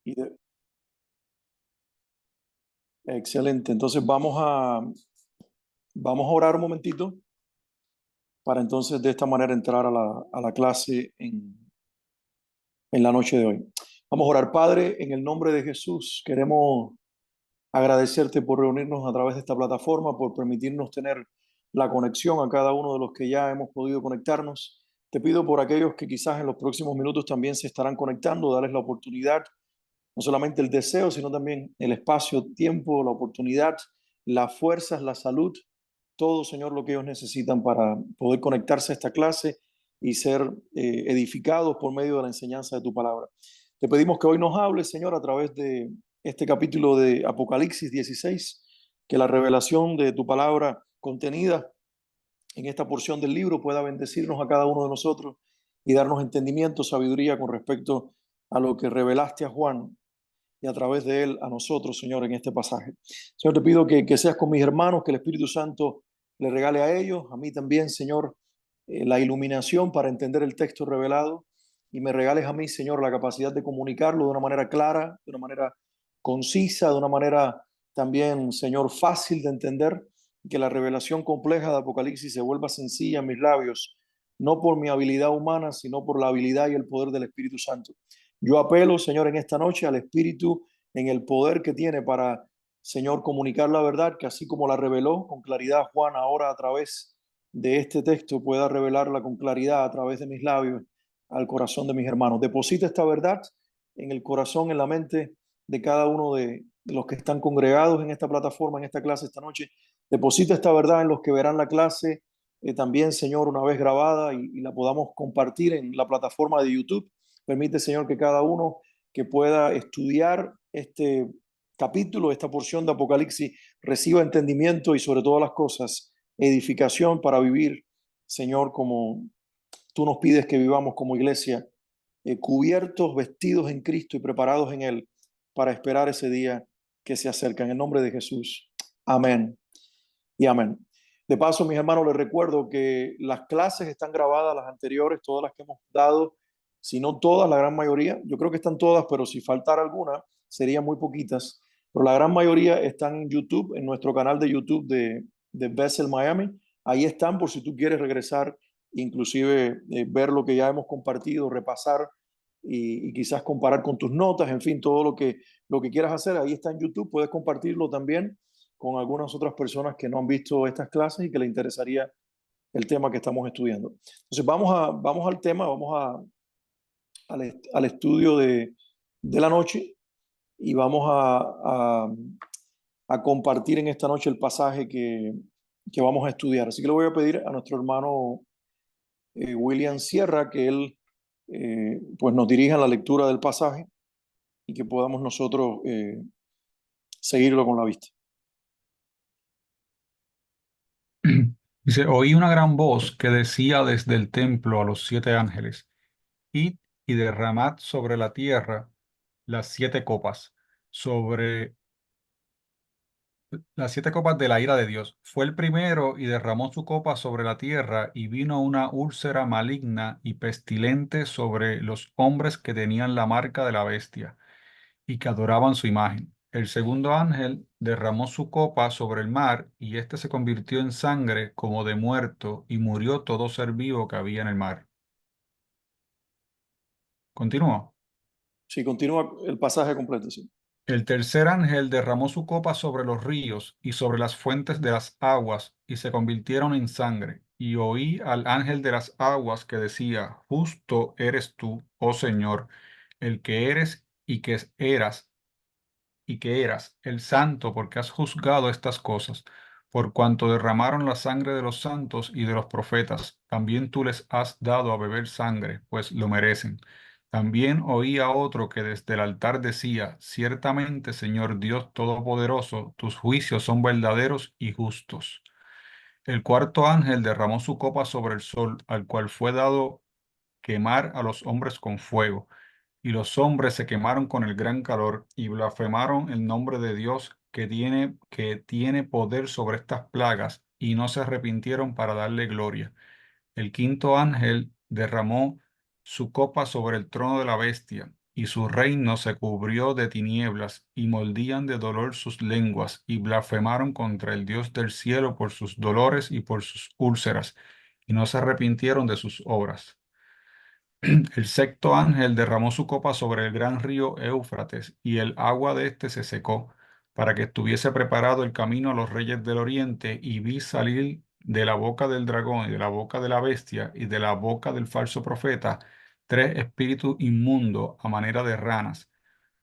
Y de- Excelente. Entonces vamos a orar un momentito para entonces de esta manera entrar a la clase en la noche de hoy. Vamos a orar. Padre, en el nombre de Jesús, queremos agradecerte por reunirnos a través de esta plataforma, por permitirnos tener la conexión a cada uno de los que ya hemos podido conectarnos. Te pido por aquellos que quizás en los próximos minutos también se estarán conectando, darles la oportunidad, no solamente el deseo, sino también el espacio, tiempo, la oportunidad, las fuerzas, la salud, todo, Señor, lo que ellos necesitan para poder conectarse a esta clase y ser edificados por medio de la enseñanza de tu palabra. Te pedimos que hoy nos hables, Señor, a través de este capítulo de Apocalipsis 16, que la revelación de tu palabra contenida en esta porción del libro pueda bendecirnos a cada uno de nosotros y darnos entendimiento, sabiduría con respecto a lo que revelaste a Juan y a través de él a nosotros, Señor, en este pasaje. Señor, te pido que seas con mis hermanos, que el Espíritu Santo le regale a ellos, a mí también, Señor, la iluminación para entender el texto revelado y me regales a mí, Señor, la capacidad de comunicarlo de una manera clara, de una manera concisa, de una manera también, Señor, fácil de entender, que la revelación compleja de Apocalipsis se vuelva sencilla en mis labios, no por mi habilidad humana, sino por la habilidad y el poder del Espíritu Santo. Yo apelo, Señor, en esta noche al Espíritu en el poder que tiene para, Señor, comunicar la verdad, que así como la reveló con claridad Juan ahora a través de este texto, pueda revelarla con claridad a través de mis labios al corazón de mis hermanos. Deposita esta verdad en el corazón, en la mente de cada uno de los que están congregados en esta plataforma, en esta clase esta noche. Deposita esta verdad en los que verán la clase también, Señor, una vez grabada y la podamos compartir en la plataforma de YouTube. Permite, Señor, que cada uno que pueda estudiar este capítulo, esta porción de Apocalipsis, reciba entendimiento y sobre todas las cosas, edificación para vivir, Señor, como tú nos pides que vivamos como iglesia, cubiertos, vestidos en Cristo y preparados en Él para esperar ese día que se acerca. En el nombre de Jesús. Amén y amén. De paso, mis hermanos, les recuerdo que las clases están grabadas, las anteriores, todas las que hemos dado, si no todas, la gran mayoría, yo creo que están todas, pero si faltara alguna, serían muy poquitas, pero la gran mayoría están en YouTube, en nuestro canal de YouTube de Bethel Miami. Ahí están por si tú quieres regresar, inclusive ver lo que ya hemos compartido, repasar y quizás comparar con tus notas, en fin, todo lo que quieras hacer, ahí está en YouTube, puedes compartirlo también con algunas otras personas que no han visto estas clases y que les interesaría el tema que estamos estudiando. Entonces vamos al tema, al estudio de la noche y vamos a compartir en esta noche el pasaje que vamos a estudiar. Así que le voy a pedir a nuestro hermano William Sierra que él pues nos dirija en la lectura del pasaje y que podamos nosotros seguirlo con la vista. Dice, oí una gran voz que decía desde el templo a los 7 ángeles, id y derramad sobre la tierra las 7 copas, sobre las 7 copas de la ira de Dios. Fue el primero y derramó su copa sobre la tierra y vino una úlcera maligna y pestilente sobre los hombres que tenían la marca de la bestia y que adoraban su imagen. El segundo ángel derramó su copa sobre el mar, y éste se convirtió en sangre como de muerto, y murió todo ser vivo que había en el mar. Continuó. Si continúa el pasaje completo, sí. El tercer ángel derramó su copa sobre los ríos y sobre las fuentes de las aguas, y se convirtieron en sangre. Y oí al ángel de las aguas que decía, justo eres tú, oh Señor, el que eres y que eras el santo, porque has juzgado estas cosas, por cuanto derramaron la sangre de los santos y de los profetas, también tú les has dado a beber sangre, pues lo merecen. También oí a otro que desde el altar decía, ciertamente, Señor Dios Todopoderoso, tus juicios son verdaderos y justos. El cuarto ángel derramó su copa sobre el sol, al cual fue dado quemar a los hombres con fuego. Y los hombres se quemaron con el gran calor y blasfemaron el nombre de Dios que tiene poder sobre estas plagas, y no se arrepintieron para darle gloria. El quinto ángel derramó su copa sobre el trono de la bestia, y su reino se cubrió de tinieblas, y moldían de dolor sus lenguas, y blasfemaron contra el Dios del cielo por sus dolores y por sus úlceras, y no se arrepintieron de sus obras. El sexto ángel derramó su copa sobre el gran río Éufrates, y el agua de éste se secó, para que estuviese preparado el camino a los reyes del oriente, y vi salir de la boca del dragón y de la boca de la bestia y de la boca del falso profeta tres espíritus inmundos a manera de ranas,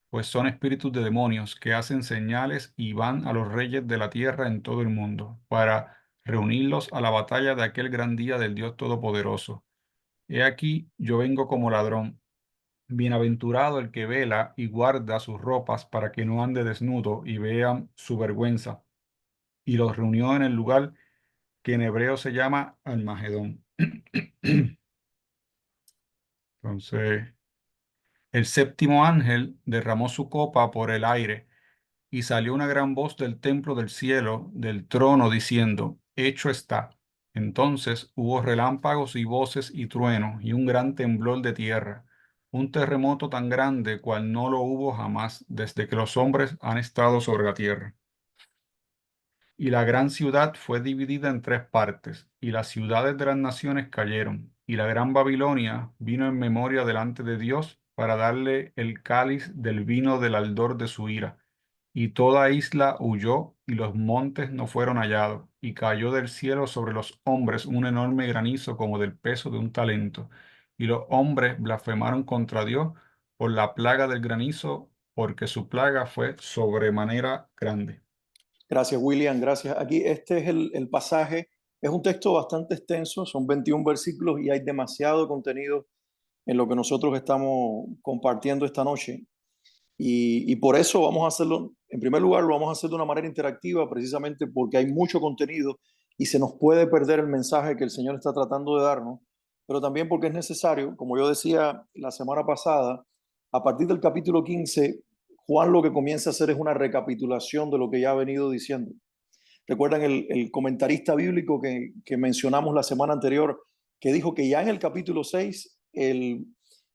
pues son espíritus de demonios que hacen señales y van a los reyes de la tierra en todo el mundo, para reunirlos a la batalla de aquel gran día del Dios Todopoderoso. He aquí, yo vengo como ladrón. Bienaventurado el que vela y guarda sus ropas para que no ande desnudo y vean su vergüenza. Y los reunió en el lugar que en hebreo se llama Almagedón. Entonces, el séptimo ángel derramó su copa por el aire, y salió una gran voz del templo del cielo, del trono, diciendo, Hecho está. Entonces hubo relámpagos y voces y truenos y un gran temblor de tierra, un terremoto tan grande cual no lo hubo jamás desde que los hombres han estado sobre la tierra. Y la gran ciudad fue dividida en tres partes, y las ciudades de las naciones cayeron, y la gran Babilonia vino en memoria delante de Dios para darle el cáliz del vino del ardor de su ira. Y toda isla huyó, y los montes no fueron hallados, y cayó del cielo sobre los hombres un enorme granizo como del peso de un talento. Y los hombres blasfemaron contra Dios por la plaga del granizo, porque su plaga fue sobremanera grande. Gracias, William. Gracias. Aquí este es el pasaje. Es un texto bastante extenso, son 21 versículos y hay demasiado contenido en lo que nosotros estamos compartiendo esta noche. Y por eso vamos a hacerlo, en primer lugar, lo vamos a hacer de una manera interactiva, precisamente porque hay mucho contenido y se nos puede perder el mensaje que el Señor está tratando de darnos, pero también porque es necesario, como yo decía la semana pasada, a partir del capítulo 15, Juan lo que comienza a hacer es una recapitulación de lo que ya ha venido diciendo. ¿Recuerdan el comentarista bíblico que mencionamos la semana anterior, que dijo que ya en el capítulo 6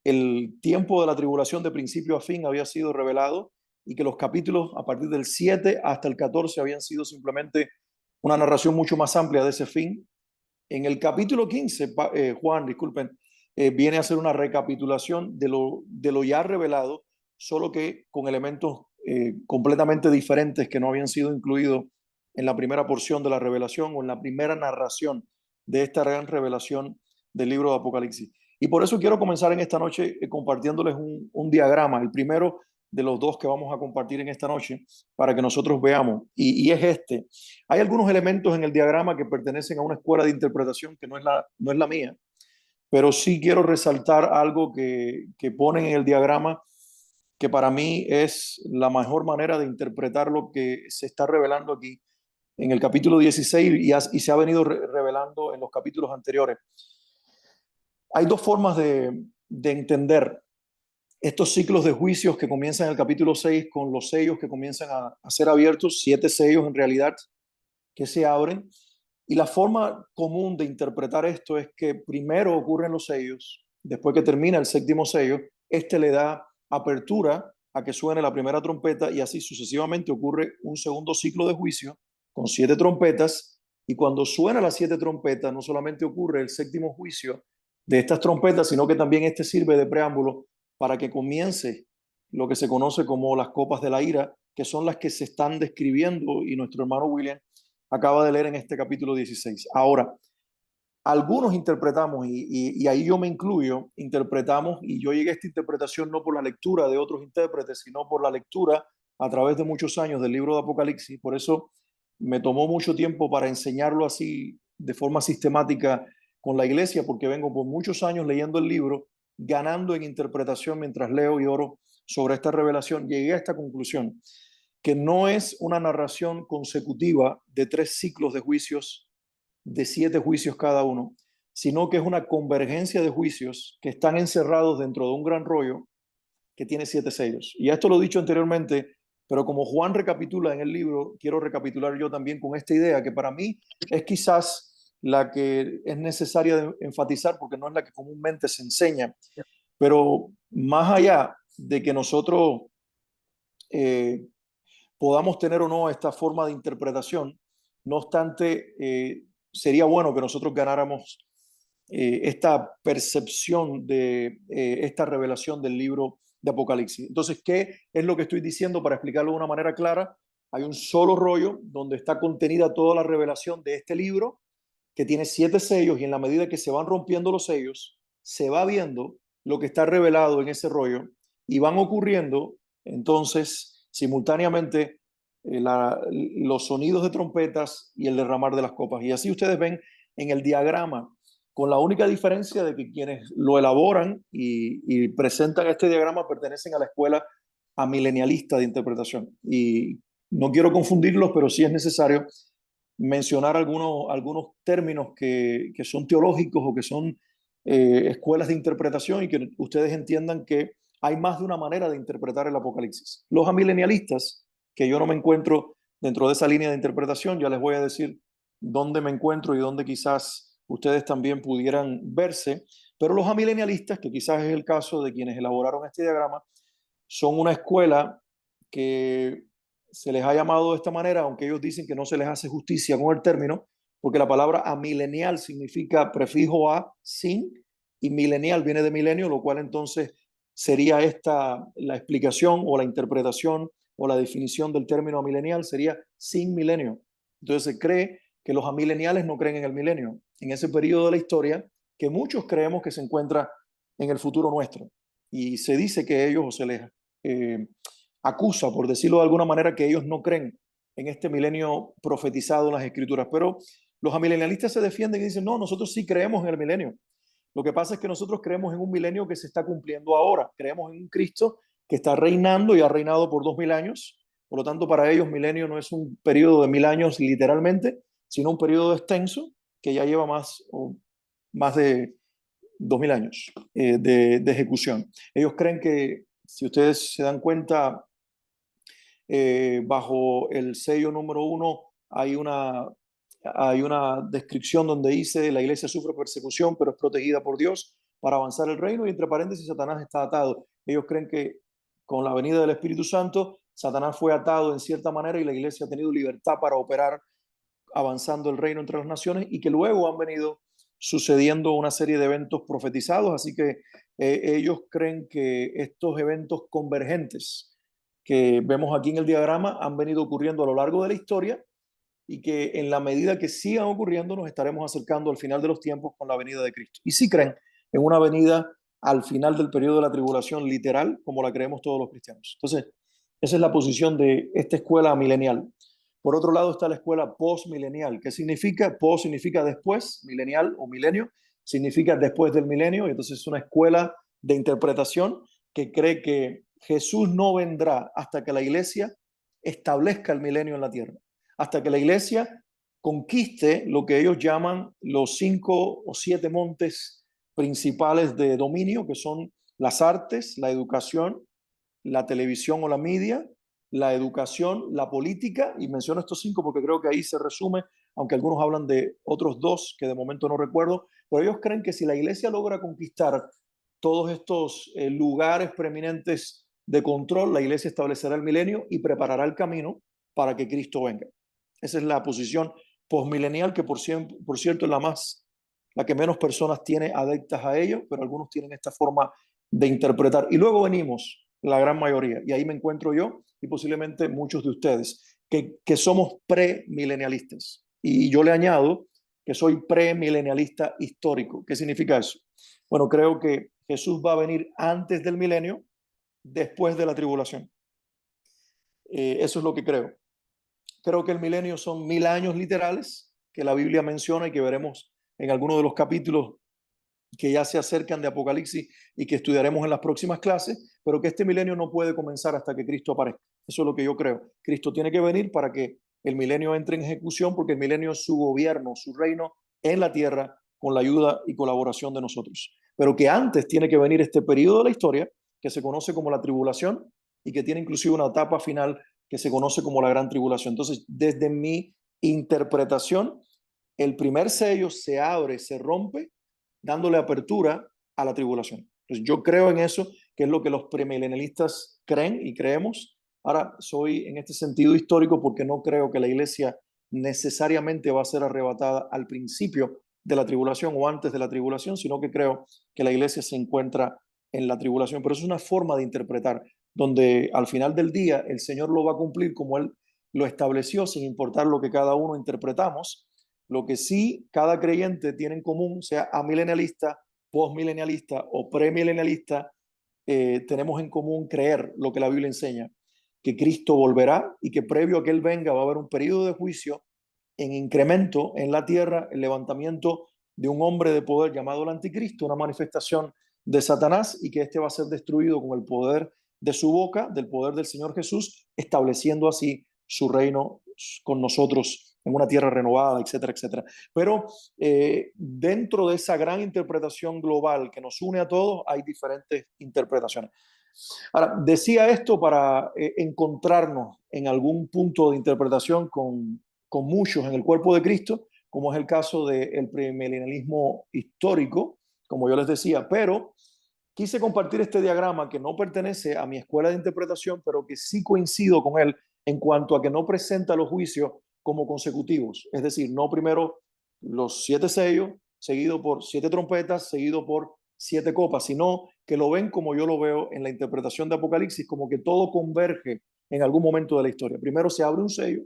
el tiempo de la tribulación de principio a fin había sido revelado y que los capítulos a partir del 7 hasta el 14 habían sido simplemente una narración mucho más amplia de ese fin? En el capítulo 15, Juan, disculpen, viene a hacer una recapitulación de lo ya revelado, solo que con elementos completamente diferentes que no habían sido incluidos en la primera porción de la revelación o en la primera narración de esta gran revelación del libro de Apocalipsis. Y por eso quiero comenzar en esta noche compartiéndoles un diagrama, el primero de los dos que vamos a compartir en esta noche, para que nosotros veamos. Y es este. Hay algunos elementos en el diagrama que pertenecen a una escuela de interpretación que no es la mía, pero sí quiero resaltar algo que ponen en el diagrama que para mí es la mejor manera de interpretar lo que se está revelando aquí en el capítulo 16 y se ha venido revelando en los capítulos anteriores. Hay dos formas de entender estos ciclos de juicios que comienzan en el capítulo 6 con los sellos que comienzan a ser abiertos, 7 sellos en realidad que se abren. Y la forma común de interpretar esto es que primero ocurren los sellos, después que termina el séptimo sello, este le da apertura a que suene la primera trompeta y así sucesivamente ocurre un segundo ciclo de juicio con 7 trompetas y cuando suena las 7 trompetas no solamente ocurre el séptimo juicio de estas trompetas, sino que también este sirve de preámbulo para que comience lo que se conoce como las copas de la ira, que son las que se están describiendo y nuestro hermano William acaba de leer en este capítulo 16. Ahora, algunos interpretamos, y ahí yo me incluyo, interpretamos, y yo llegué a esta interpretación no por la lectura de otros intérpretes, sino por la lectura a través de muchos años del libro de Apocalipsis. Por eso me tomó mucho tiempo para enseñarlo así de forma sistemática con la iglesia, porque vengo por muchos años leyendo el libro, ganando en interpretación mientras leo y oro sobre esta revelación. Llegué a esta conclusión, que no es una narración consecutiva de 3 ciclos de juicios, de 7 juicios cada uno, sino que es una convergencia de juicios que están encerrados dentro de un gran rollo que tiene 7 sellos. Y esto lo he dicho anteriormente, pero como Juan recapitula en el libro, quiero recapitular yo también con esta idea que para mí es quizás la que es necesaria de enfatizar porque no es la que comúnmente se enseña. Pero más allá de que nosotros eh, podamos tener o no esta forma de interpretación. No obstante, sería bueno que nosotros ganáramos esta percepción de esta revelación del libro de Apocalipsis. Entonces, ¿qué es lo que estoy diciendo para explicarlo de una manera clara? Hay un solo rollo donde está contenida toda la revelación de este libro, que tiene 7 sellos, y en la medida que se van rompiendo los sellos, se va viendo lo que está revelado en ese rollo y van ocurriendo entonces simultáneamente los sonidos de trompetas y el derramar de las copas. Y así ustedes ven en el diagrama, con la única diferencia de que quienes lo elaboran y presentan este diagrama pertenecen a la escuela amilenialista de interpretación. Y no quiero confundirlos, pero sí es necesario mencionar algunos términos que son teológicos o que son escuelas de interpretación, y que ustedes entiendan que hay más de una manera de interpretar el Apocalipsis. Los amilenialistas, que yo no me encuentro dentro de esa línea de interpretación, ya les voy a decir dónde me encuentro y dónde quizás ustedes también pudieran verse, pero los amilenialistas, que quizás es el caso de quienes elaboraron este diagrama, son una escuela que se les ha llamado de esta manera, aunque ellos dicen que no se les hace justicia con el término, porque la palabra amilenial significa prefijo a, sin, y milenial viene de milenio, lo cual entonces sería esta la explicación o la interpretación o la definición del término amilenial, sería sin milenio. Entonces se cree que los amileniales no creen en el milenio, en ese periodo de la historia que muchos creemos que se encuentra en el futuro nuestro. Y se dice que ellos, o se les eh, acusa, por decirlo de alguna manera, que ellos no creen en este milenio profetizado en las escrituras. Pero los amilenialistas se defienden y dicen, no, nosotros sí creemos en el milenio. Lo que pasa es que nosotros creemos en un milenio que se está cumpliendo ahora. Creemos en un Cristo que está reinando y ha reinado por 2000 años. Por lo tanto, para ellos milenio no es un periodo de 1000 años literalmente, sino un periodo extenso que ya lleva más de 2000 años de ejecución. Ellos creen que, si ustedes se dan cuenta, bajo el sello número 1 hay una descripción donde dice: la iglesia sufre persecución, pero es protegida por Dios para avanzar el reino, y entre paréntesis, Satanás está atado. Ellos creen que con la venida del Espíritu Santo, Satanás fue atado en cierta manera y la iglesia ha tenido libertad para operar avanzando el reino entre las naciones, y que luego han venido sucediendo una serie de eventos profetizados. Así que ellos creen que estos eventos convergentes que vemos aquí en el diagrama han venido ocurriendo a lo largo de la historia, y que en la medida que sigan ocurriendo nos estaremos acercando al final de los tiempos con la venida de Cristo. Y sí creen en una venida al final del periodo de la tribulación literal, como la creemos todos los cristianos. Entonces, esa es la posición de esta escuela milenial. Por otro lado está la escuela postmilenial. ¿Qué significa? Post significa después, milenial o milenio significa después del milenio, y entonces es una escuela de interpretación que cree que Jesús no vendrá hasta que la iglesia establezca el milenio en la tierra, hasta que la iglesia conquiste lo que ellos llaman los 5 o 7 montes principales de dominio, que son las artes, la educación, la televisión o la media, la educación, la política. Y menciono estos 5 porque creo que ahí se resume, aunque algunos hablan de otros 2 que de momento no recuerdo, pero ellos creen que si la iglesia logra conquistar todos estos lugares preeminentes de control, la iglesia establecerá el milenio y preparará el camino para que Cristo venga. Esa es la posición postmilenial, que por cierto es la que menos personas tiene adeptas a ello, pero algunos tienen esta forma de interpretar. Y luego venimos la gran mayoría, y ahí me encuentro yo y posiblemente muchos de ustedes, que somos premilenialistas. Y yo le añado que soy premilenialista histórico. ¿Qué significa eso? Bueno, creo que Jesús va a venir antes del milenio, después de la tribulación. Eso es lo que creo. Creo que el milenio son 1000 años literales, que la Biblia menciona y que veremos en algunos de los capítulos que ya se acercan de Apocalipsis y que estudiaremos en las próximas clases, pero que este milenio no puede comenzar hasta que Cristo aparezca. Eso es lo que yo creo. Cristo tiene que venir para que el milenio entre en ejecución, porque el milenio es su gobierno, su reino en la tierra, con la ayuda y colaboración de nosotros. Pero que antes tiene que venir este periodo de la historia que se conoce como la tribulación, y que tiene inclusive una etapa final que se conoce como la gran tribulación. Entonces, desde mi interpretación, el primer sello se abre, se rompe, dándole apertura a la tribulación. Entonces, yo creo en eso, que es lo que los premilenialistas creen y creemos. Ahora, soy en este sentido histórico porque no creo que la iglesia necesariamente va a ser arrebatada al principio de la tribulación o antes de la tribulación, sino que creo que la iglesia se encuentra en la tribulación. Pero es una forma de interpretar, donde al final del día el Señor lo va a cumplir como Él lo estableció, sin importar lo que cada uno interpretamos. Lo que sí cada creyente tiene en común, sea amilenialista, postmilenialista o premilenialista, tenemos en común creer lo que la Biblia enseña, que Cristo volverá y que previo a que Él venga va a haber un periodo de juicio en incremento en la tierra, el levantamiento de un hombre de poder llamado el anticristo, una manifestación de Satanás, y que éste va a ser destruido con el poder de su boca, del poder del Señor Jesús, estableciendo así su reino con nosotros en una tierra renovada, etcétera, etcétera. Pero dentro de esa gran interpretación global que nos une a todos, hay diferentes interpretaciones. Ahora, decía esto para encontrarnos en algún punto de interpretación con muchos en el cuerpo de Cristo, como es el caso del premilenialismo histórico, como yo les decía, pero quise compartir este diagrama que no pertenece a mi escuela de interpretación, pero que sí coincido con él en cuanto a que no presenta los juicios como consecutivos, es decir, no primero los 7 sellos, seguido por 7 trompetas, seguido por 7 copas, sino que lo ven como yo lo veo en la interpretación de Apocalipsis, como que todo converge en algún momento de la historia. Primero se abre un sello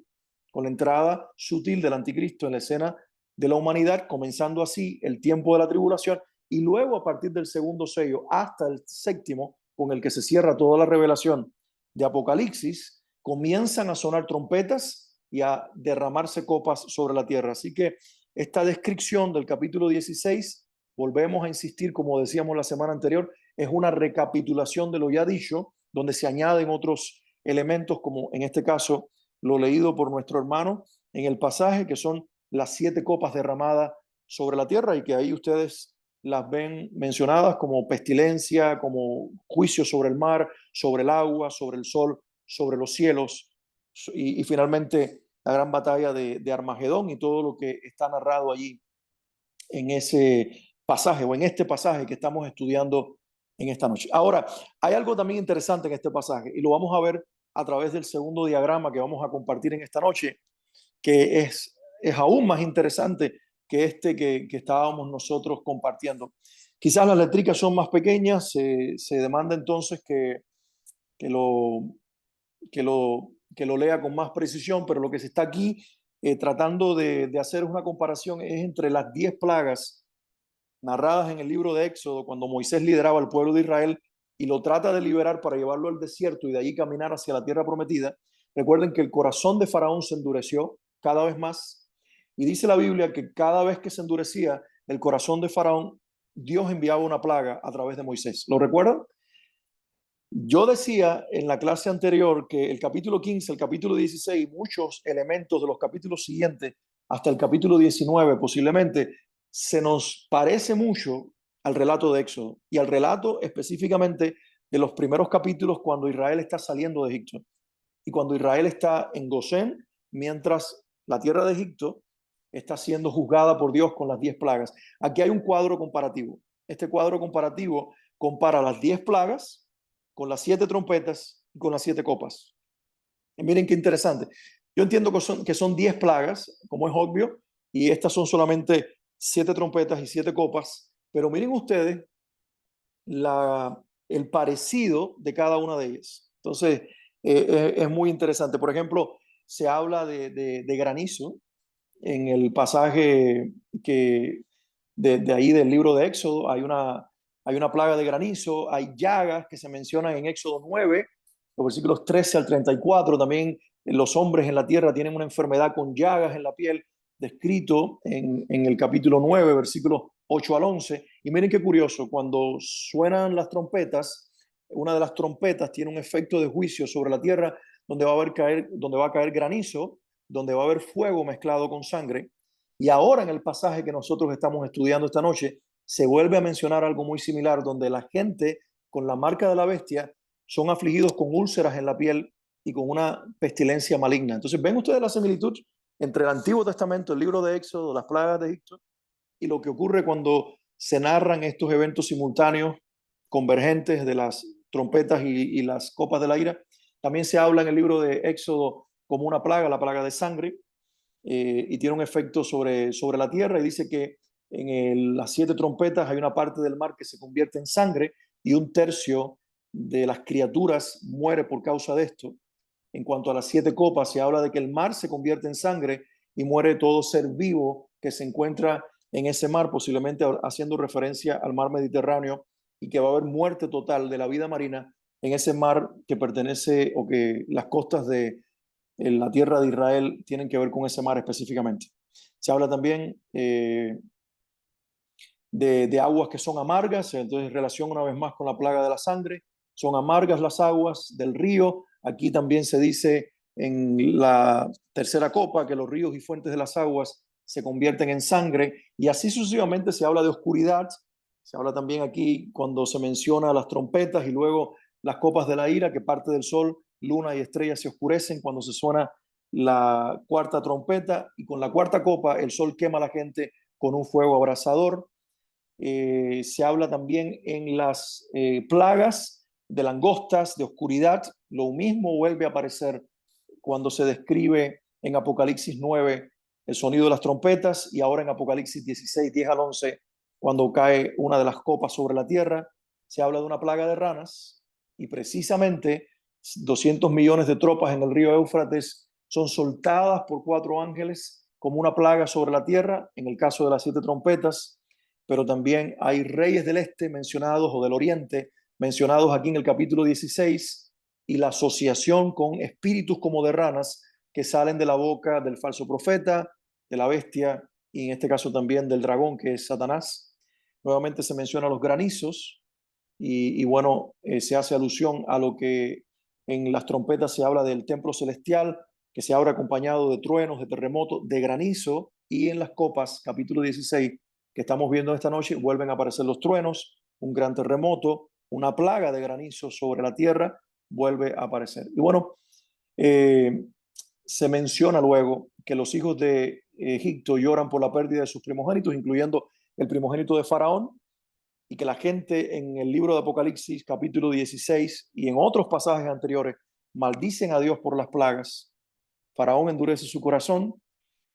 con la entrada sutil del anticristo en la escena de la humanidad, comenzando así el tiempo de la tribulación, y luego a partir del segundo sello hasta el séptimo, con el que se cierra toda la revelación de Apocalipsis, comienzan a sonar trompetas y a derramarse copas sobre la tierra. Así que esta descripción del capítulo 16, volvemos a insistir, como decíamos la semana anterior, es una recapitulación de lo ya dicho, donde se añaden otros elementos, como en este caso lo leído por nuestro hermano en el pasaje, que son las 7 copas derramadas sobre la tierra, y que ahí ustedes las ven mencionadas como pestilencia, como juicio sobre el mar, sobre el agua, sobre el sol, sobre los cielos, y finalmente la gran batalla de Armagedón y todo lo que está narrado allí en ese pasaje o en este pasaje que estamos estudiando en esta noche. Ahora, hay algo también interesante en este pasaje y lo vamos a ver a través del segundo diagrama que vamos a compartir en esta noche, que es aún más interesante que este que estábamos nosotros compartiendo. Quizás las letricas son más pequeñas, se demanda entonces que lo, que lo lea con más precisión, pero lo que se está aquí tratando de hacer una comparación es entre las 10 plagas narradas en el libro de Éxodo, cuando Moisés lideraba al pueblo de Israel y lo trata de liberar para llevarlo al desierto y de allí caminar hacia la tierra prometida. Recuerden que el corazón de Faraón se endureció cada vez más, y dice la Biblia que cada vez que se endurecía el corazón de Faraón, Dios enviaba una plaga a través de Moisés. ¿Lo recuerdan? Yo decía en la clase anterior que el capítulo 15, el capítulo 16, muchos elementos de los capítulos siguientes hasta el capítulo 19 posiblemente se nos parece mucho al relato de Éxodo y al relato específicamente de los primeros capítulos cuando Israel está saliendo de Egipto y cuando Israel está en Gosén, mientras la tierra de Egipto está siendo juzgada por Dios con las 10 plagas. Aquí hay un cuadro comparativo. Este cuadro comparativo compara las 10 plagas con las 7 trompetas y con las 7 copas. Y miren qué interesante. Yo entiendo que son 10 plagas, como es obvio, y estas son solamente 7 trompetas y 7 copas, pero miren ustedes el parecido de cada una de ellas. Entonces, es muy interesante. Por ejemplo, se habla de granizo en el pasaje que de ahí del libro de Éxodo. Hay una plaga de granizo, hay llagas que se mencionan en Éxodo 9, los versículos 13 al 34. También los hombres en la tierra tienen una enfermedad con llagas en la piel, descrito en el capítulo 9, versículos 8 al 11. Y miren qué curioso, cuando suenan las trompetas, una de las trompetas tiene un efecto de juicio sobre la tierra donde donde va a caer granizo, donde va a haber fuego mezclado con sangre. Y ahora en el pasaje que nosotros estamos estudiando esta noche, se vuelve a mencionar algo muy similar, donde la gente con la marca de la bestia son afligidos con úlceras en la piel y con una pestilencia maligna. Entonces, ¿ven ustedes la similitud entre el Antiguo Testamento, el libro de Éxodo, las plagas de Egipto, y lo que ocurre cuando se narran estos eventos simultáneos convergentes de las trompetas y las copas de la ira. También se habla en el libro de Éxodo como una plaga, la plaga de sangre, y tiene un efecto sobre la tierra, y dice que las 7 trompetas hay una parte del mar que se convierte en sangre y un tercio de las criaturas muere por causa de esto. En cuanto a las 7 copas, se habla de que el mar se convierte en sangre y muere todo ser vivo que se encuentra en ese mar, posiblemente haciendo referencia al mar Mediterráneo, y que va a haber muerte total de la vida marina en ese mar que pertenece, o que las costas de la tierra de Israel tienen que ver con ese mar específicamente. Se habla también de aguas que son amargas, entonces en relación una vez más con la plaga de la sangre, son amargas las aguas del río. Aquí también se dice en la tercera copa que los ríos y fuentes de las aguas se convierten en sangre, y así sucesivamente. Se habla de oscuridad, se habla también aquí cuando se menciona las trompetas y luego las copas de la ira, que parte del sol, luna y estrellas se oscurecen cuando se suena la cuarta trompeta, y con la cuarta copa el sol quema a la gente con un fuego abrasador. Se habla también en las plagas de langostas, de oscuridad. Lo mismo vuelve a aparecer cuando se describe en Apocalipsis 9 el sonido de las trompetas, y ahora en Apocalipsis 16, 10 al 11, cuando cae una de las copas sobre la tierra, se habla de una plaga de ranas, y precisamente 200 millones de tropas en el río Éufrates son soltadas por 4 ángeles como una plaga sobre la tierra, en el caso de las 7 trompetas. Pero también hay reyes del este mencionados, o del oriente, mencionados aquí en el capítulo 16, y la asociación con espíritus como de ranas que salen de la boca del falso profeta, de la bestia, y en este caso también del dragón, que es Satanás. Nuevamente se menciona los granizos, y bueno, se hace alusión a lo que en las trompetas se habla del templo celestial, que se abre acompañado de truenos, de terremotos, de granizo, y en las copas, capítulo 16, que estamos viendo esta noche, vuelven a aparecer los truenos, un gran terremoto, una plaga de granizo sobre la tierra, vuelve a aparecer. Y bueno, eh, se menciona luego que los hijos de Egipto lloran por la pérdida de sus primogénitos, incluyendo el primogénito de Faraón, y que la gente en el libro de Apocalipsis, capítulo 16, y en otros pasajes anteriores, maldicen a Dios por las plagas. Faraón endurece su corazón,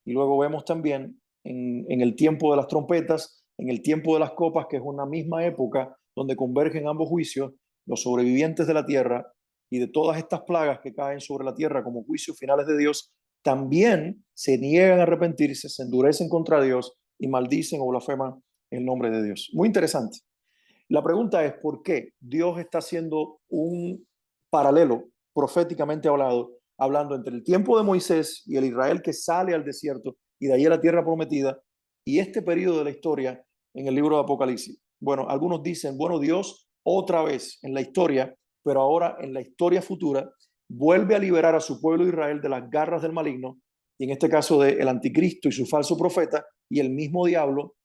y luego vemos también en el tiempo de las trompetas, en el tiempo de las copas, que es una misma época donde convergen ambos juicios, los sobrevivientes de la tierra y de todas estas plagas que caen sobre la tierra como juicios finales de Dios, también se niegan a arrepentirse, se endurecen contra Dios y maldicen o blasfeman el nombre de Dios. Muy interesante. La pregunta es, ¿por qué Dios está haciendo un paralelo proféticamente hablando entre el tiempo de Moisés y el Israel que sale al desierto y de ahí a la tierra prometida, y este periodo de la historia en el libro de Apocalipsis? Bueno, algunos dicen, bueno, Dios otra vez en la historia, pero ahora en la historia futura, vuelve a liberar a su pueblo Israel de las garras del maligno, y en este caso del anticristo y su falso profeta y el mismo diablo,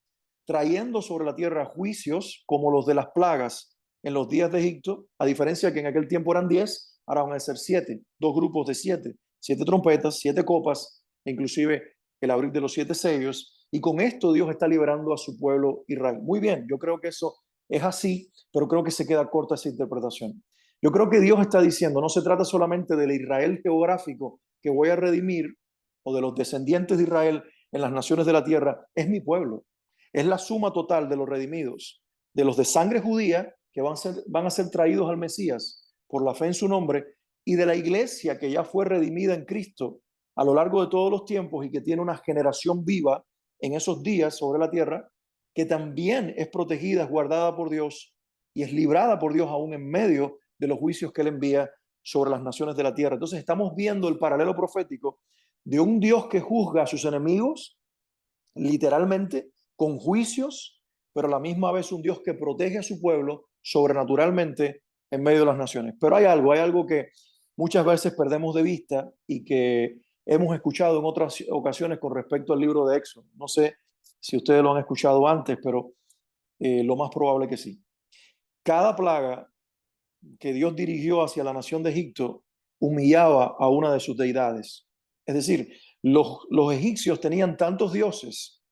trayendo sobre la tierra juicios como los de las plagas en los días de Egipto, a diferencia que en aquel tiempo eran 10, ahora van a ser 7, 2 grupos de 7, 7 trompetas, 7 copas, e inclusive el abrir de los 7 sellos, y con esto Dios está liberando a su pueblo Israel. Muy bien, yo creo que eso es así, pero creo que se queda corta esa interpretación. Yo creo que Dios está diciendo, no se trata solamente del Israel geográfico que voy a redimir, o de los descendientes de Israel en las naciones de la tierra, es mi pueblo. Es la suma total de los redimidos, de los de sangre judía que van a ser traídos al Mesías por la fe en su nombre, y de la iglesia que ya fue redimida en Cristo a lo largo de todos los tiempos y que tiene una generación viva en esos días sobre la tierra, que también es protegida, es guardada por Dios y es librada por Dios aún en medio de los juicios que él envía sobre las naciones de la tierra. Entonces estamos viendo el paralelo profético de un Dios que juzga a sus enemigos literalmente con juicios, pero a la misma vez un Dios que protege a su pueblo sobrenaturalmente en medio de las naciones. Pero hay algo que muchas veces perdemos de vista y que hemos escuchado en otras ocasiones con respecto al libro de Éxodo. No sé si ustedes lo han escuchado antes, pero lo más probable que sí. Cada plaga que Dios dirigió hacia la nación de Egipto humillaba a una de sus deidades. Es decir, los egipcios tenían tantos dioses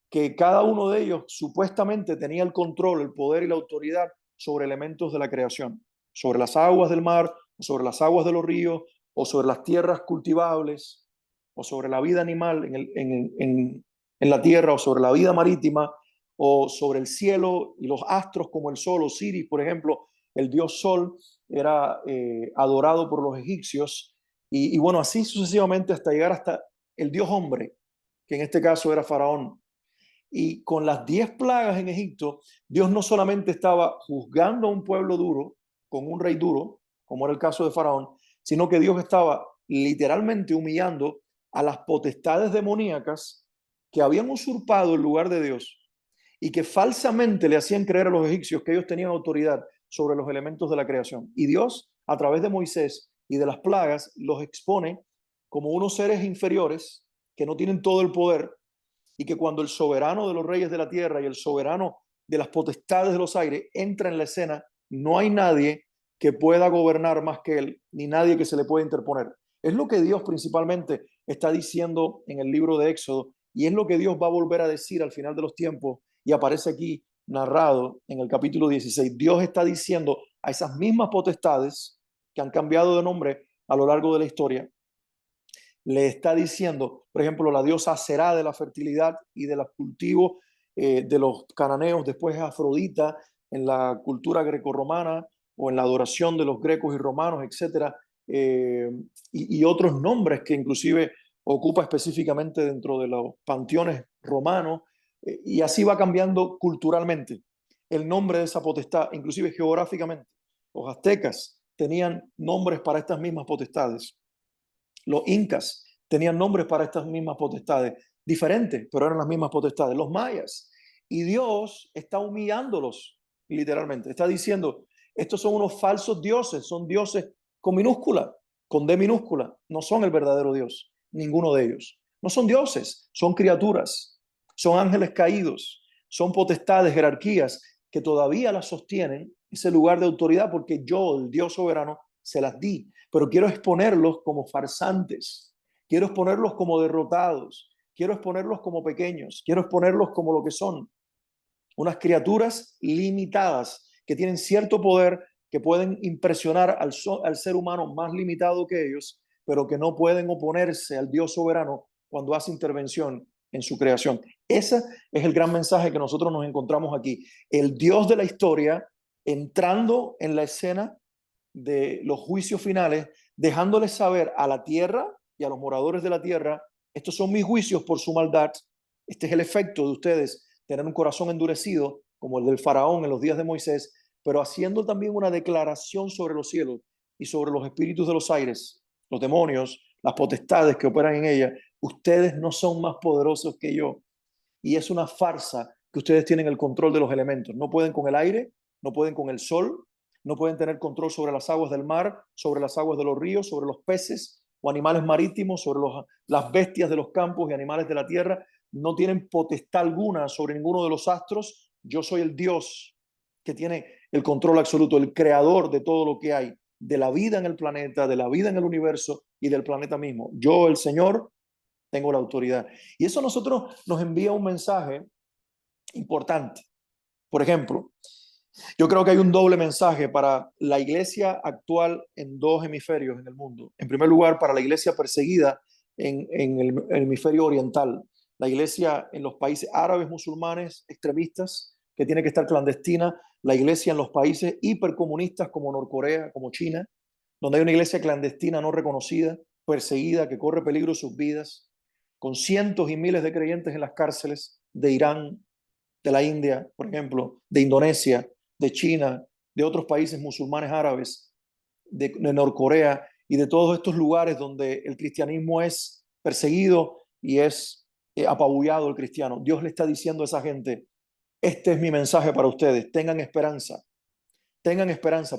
que cada uno de ellos supuestamente tenía el control, el poder y la autoridad sobre elementos de la creación. sobre las aguas del mar, sobre las aguas de los ríos, o sobre las tierras cultivables, o sobre la vida animal en la tierra, o sobre la vida marítima, o sobre el cielo y los astros como el sol, Osiris, por ejemplo, el dios sol era adorado por los egipcios, y bueno, así sucesivamente hasta llegar hasta el dios hombre, que en este caso era Faraón. Y con las 10 plagas en Egipto, Dios no solamente estaba juzgando a un pueblo duro, con un rey duro, como era el caso de Faraón, sino que Dios estaba literalmente humillando a las potestades demoníacas que habían usurpado el lugar de Dios y que falsamente le hacían creer a los egipcios que ellos tenían autoridad sobre los elementos de la creación. Y Dios, a través de Moisés y de las plagas, los expone como unos seres inferiores que no tienen todo el poder, y que cuando el soberano de los reyes de la tierra y el soberano de las potestades de los aires entra en la escena, no hay nadie que pueda gobernar más que él, ni nadie que se le pueda interponer. Es lo que Dios principalmente está diciendo en el libro de Éxodo, y es lo que Dios va a volver a decir al final de los tiempos, y aparece aquí narrado en el capítulo 16. Dios está diciendo a esas mismas potestades que han cambiado de nombre a lo largo de la historia, le está diciendo, por ejemplo, la diosa Será de la fertilidad y de los cultivos de los cananeos, después Afrodita en la cultura grecorromana o en la adoración de los grecos y romanos, etcétera, y otros nombres que inclusive ocupa específicamente dentro de los panteones romanos, y así va cambiando culturalmente el nombre de esa potestad, inclusive geográficamente. Los aztecas tenían nombres para estas mismas potestades. Los incas tenían nombres para estas mismas potestades, diferentes, pero eran las mismas potestades. Los mayas. Y Dios está humillándolos, literalmente. Está diciendo, estos son unos falsos dioses, son dioses con minúscula, con D minúscula. No son el verdadero Dios, ninguno de ellos. No son dioses, son criaturas, son ángeles caídos, son potestades, jerarquías que todavía las sostienen ese lugar de autoridad porque yo, el Dios soberano, se las di, pero quiero exponerlos como farsantes, quiero exponerlos como derrotados, quiero exponerlos como pequeños, quiero exponerlos como lo que son, unas criaturas limitadas que tienen cierto poder, que pueden impresionar al ser humano más limitado que ellos, pero que no pueden oponerse al Dios soberano cuando hace intervención en su creación. Ese es el gran mensaje que nosotros nos encontramos aquí. El Dios de la historia entrando en la escena de los juicios finales, dejándoles saber a la tierra y a los moradores de la tierra, estos son mis juicios por su maldad, este es el efecto de ustedes tener un corazón endurecido como el del faraón en los días de Moisés, pero haciendo también una declaración sobre los cielos y sobre los espíritus de los aires, los demonios, las potestades que operan en ella. Ustedes no son más poderosos que yo, y es una farsa que ustedes tienen el control de los elementos. No pueden con el aire, no pueden con el sol, no pueden tener control sobre las aguas del mar, sobre las aguas de los ríos, sobre los peces o animales marítimos, sobre las bestias de los campos y animales de la tierra. No tienen potestad alguna sobre ninguno de los astros. Yo soy el Dios que tiene el control absoluto, el creador de todo lo que hay, de la vida en el planeta, de la vida en el universo y del planeta mismo. Yo, el Señor, tengo la autoridad. Y eso a nosotros nos envía un mensaje importante. Por ejemplo, yo creo que hay un doble mensaje para la iglesia actual en dos hemisferios en el mundo. En primer lugar, para la iglesia perseguida en el hemisferio oriental, la iglesia en los países árabes, musulmanes, extremistas, que tiene que estar clandestina, la iglesia en los países hipercomunistas como Norcorea, como China, donde hay una iglesia clandestina no reconocida, perseguida, que corre peligro sus vidas, con cientos y miles de creyentes en las cárceles de Irán, de la India, por ejemplo, de Indonesia, de China, de otros países musulmanes árabes, de Norcorea y de todos estos lugares donde el cristianismo es perseguido y es apabullado el cristiano. Dios le está diciendo a esa gente, este es mi mensaje para ustedes, tengan esperanza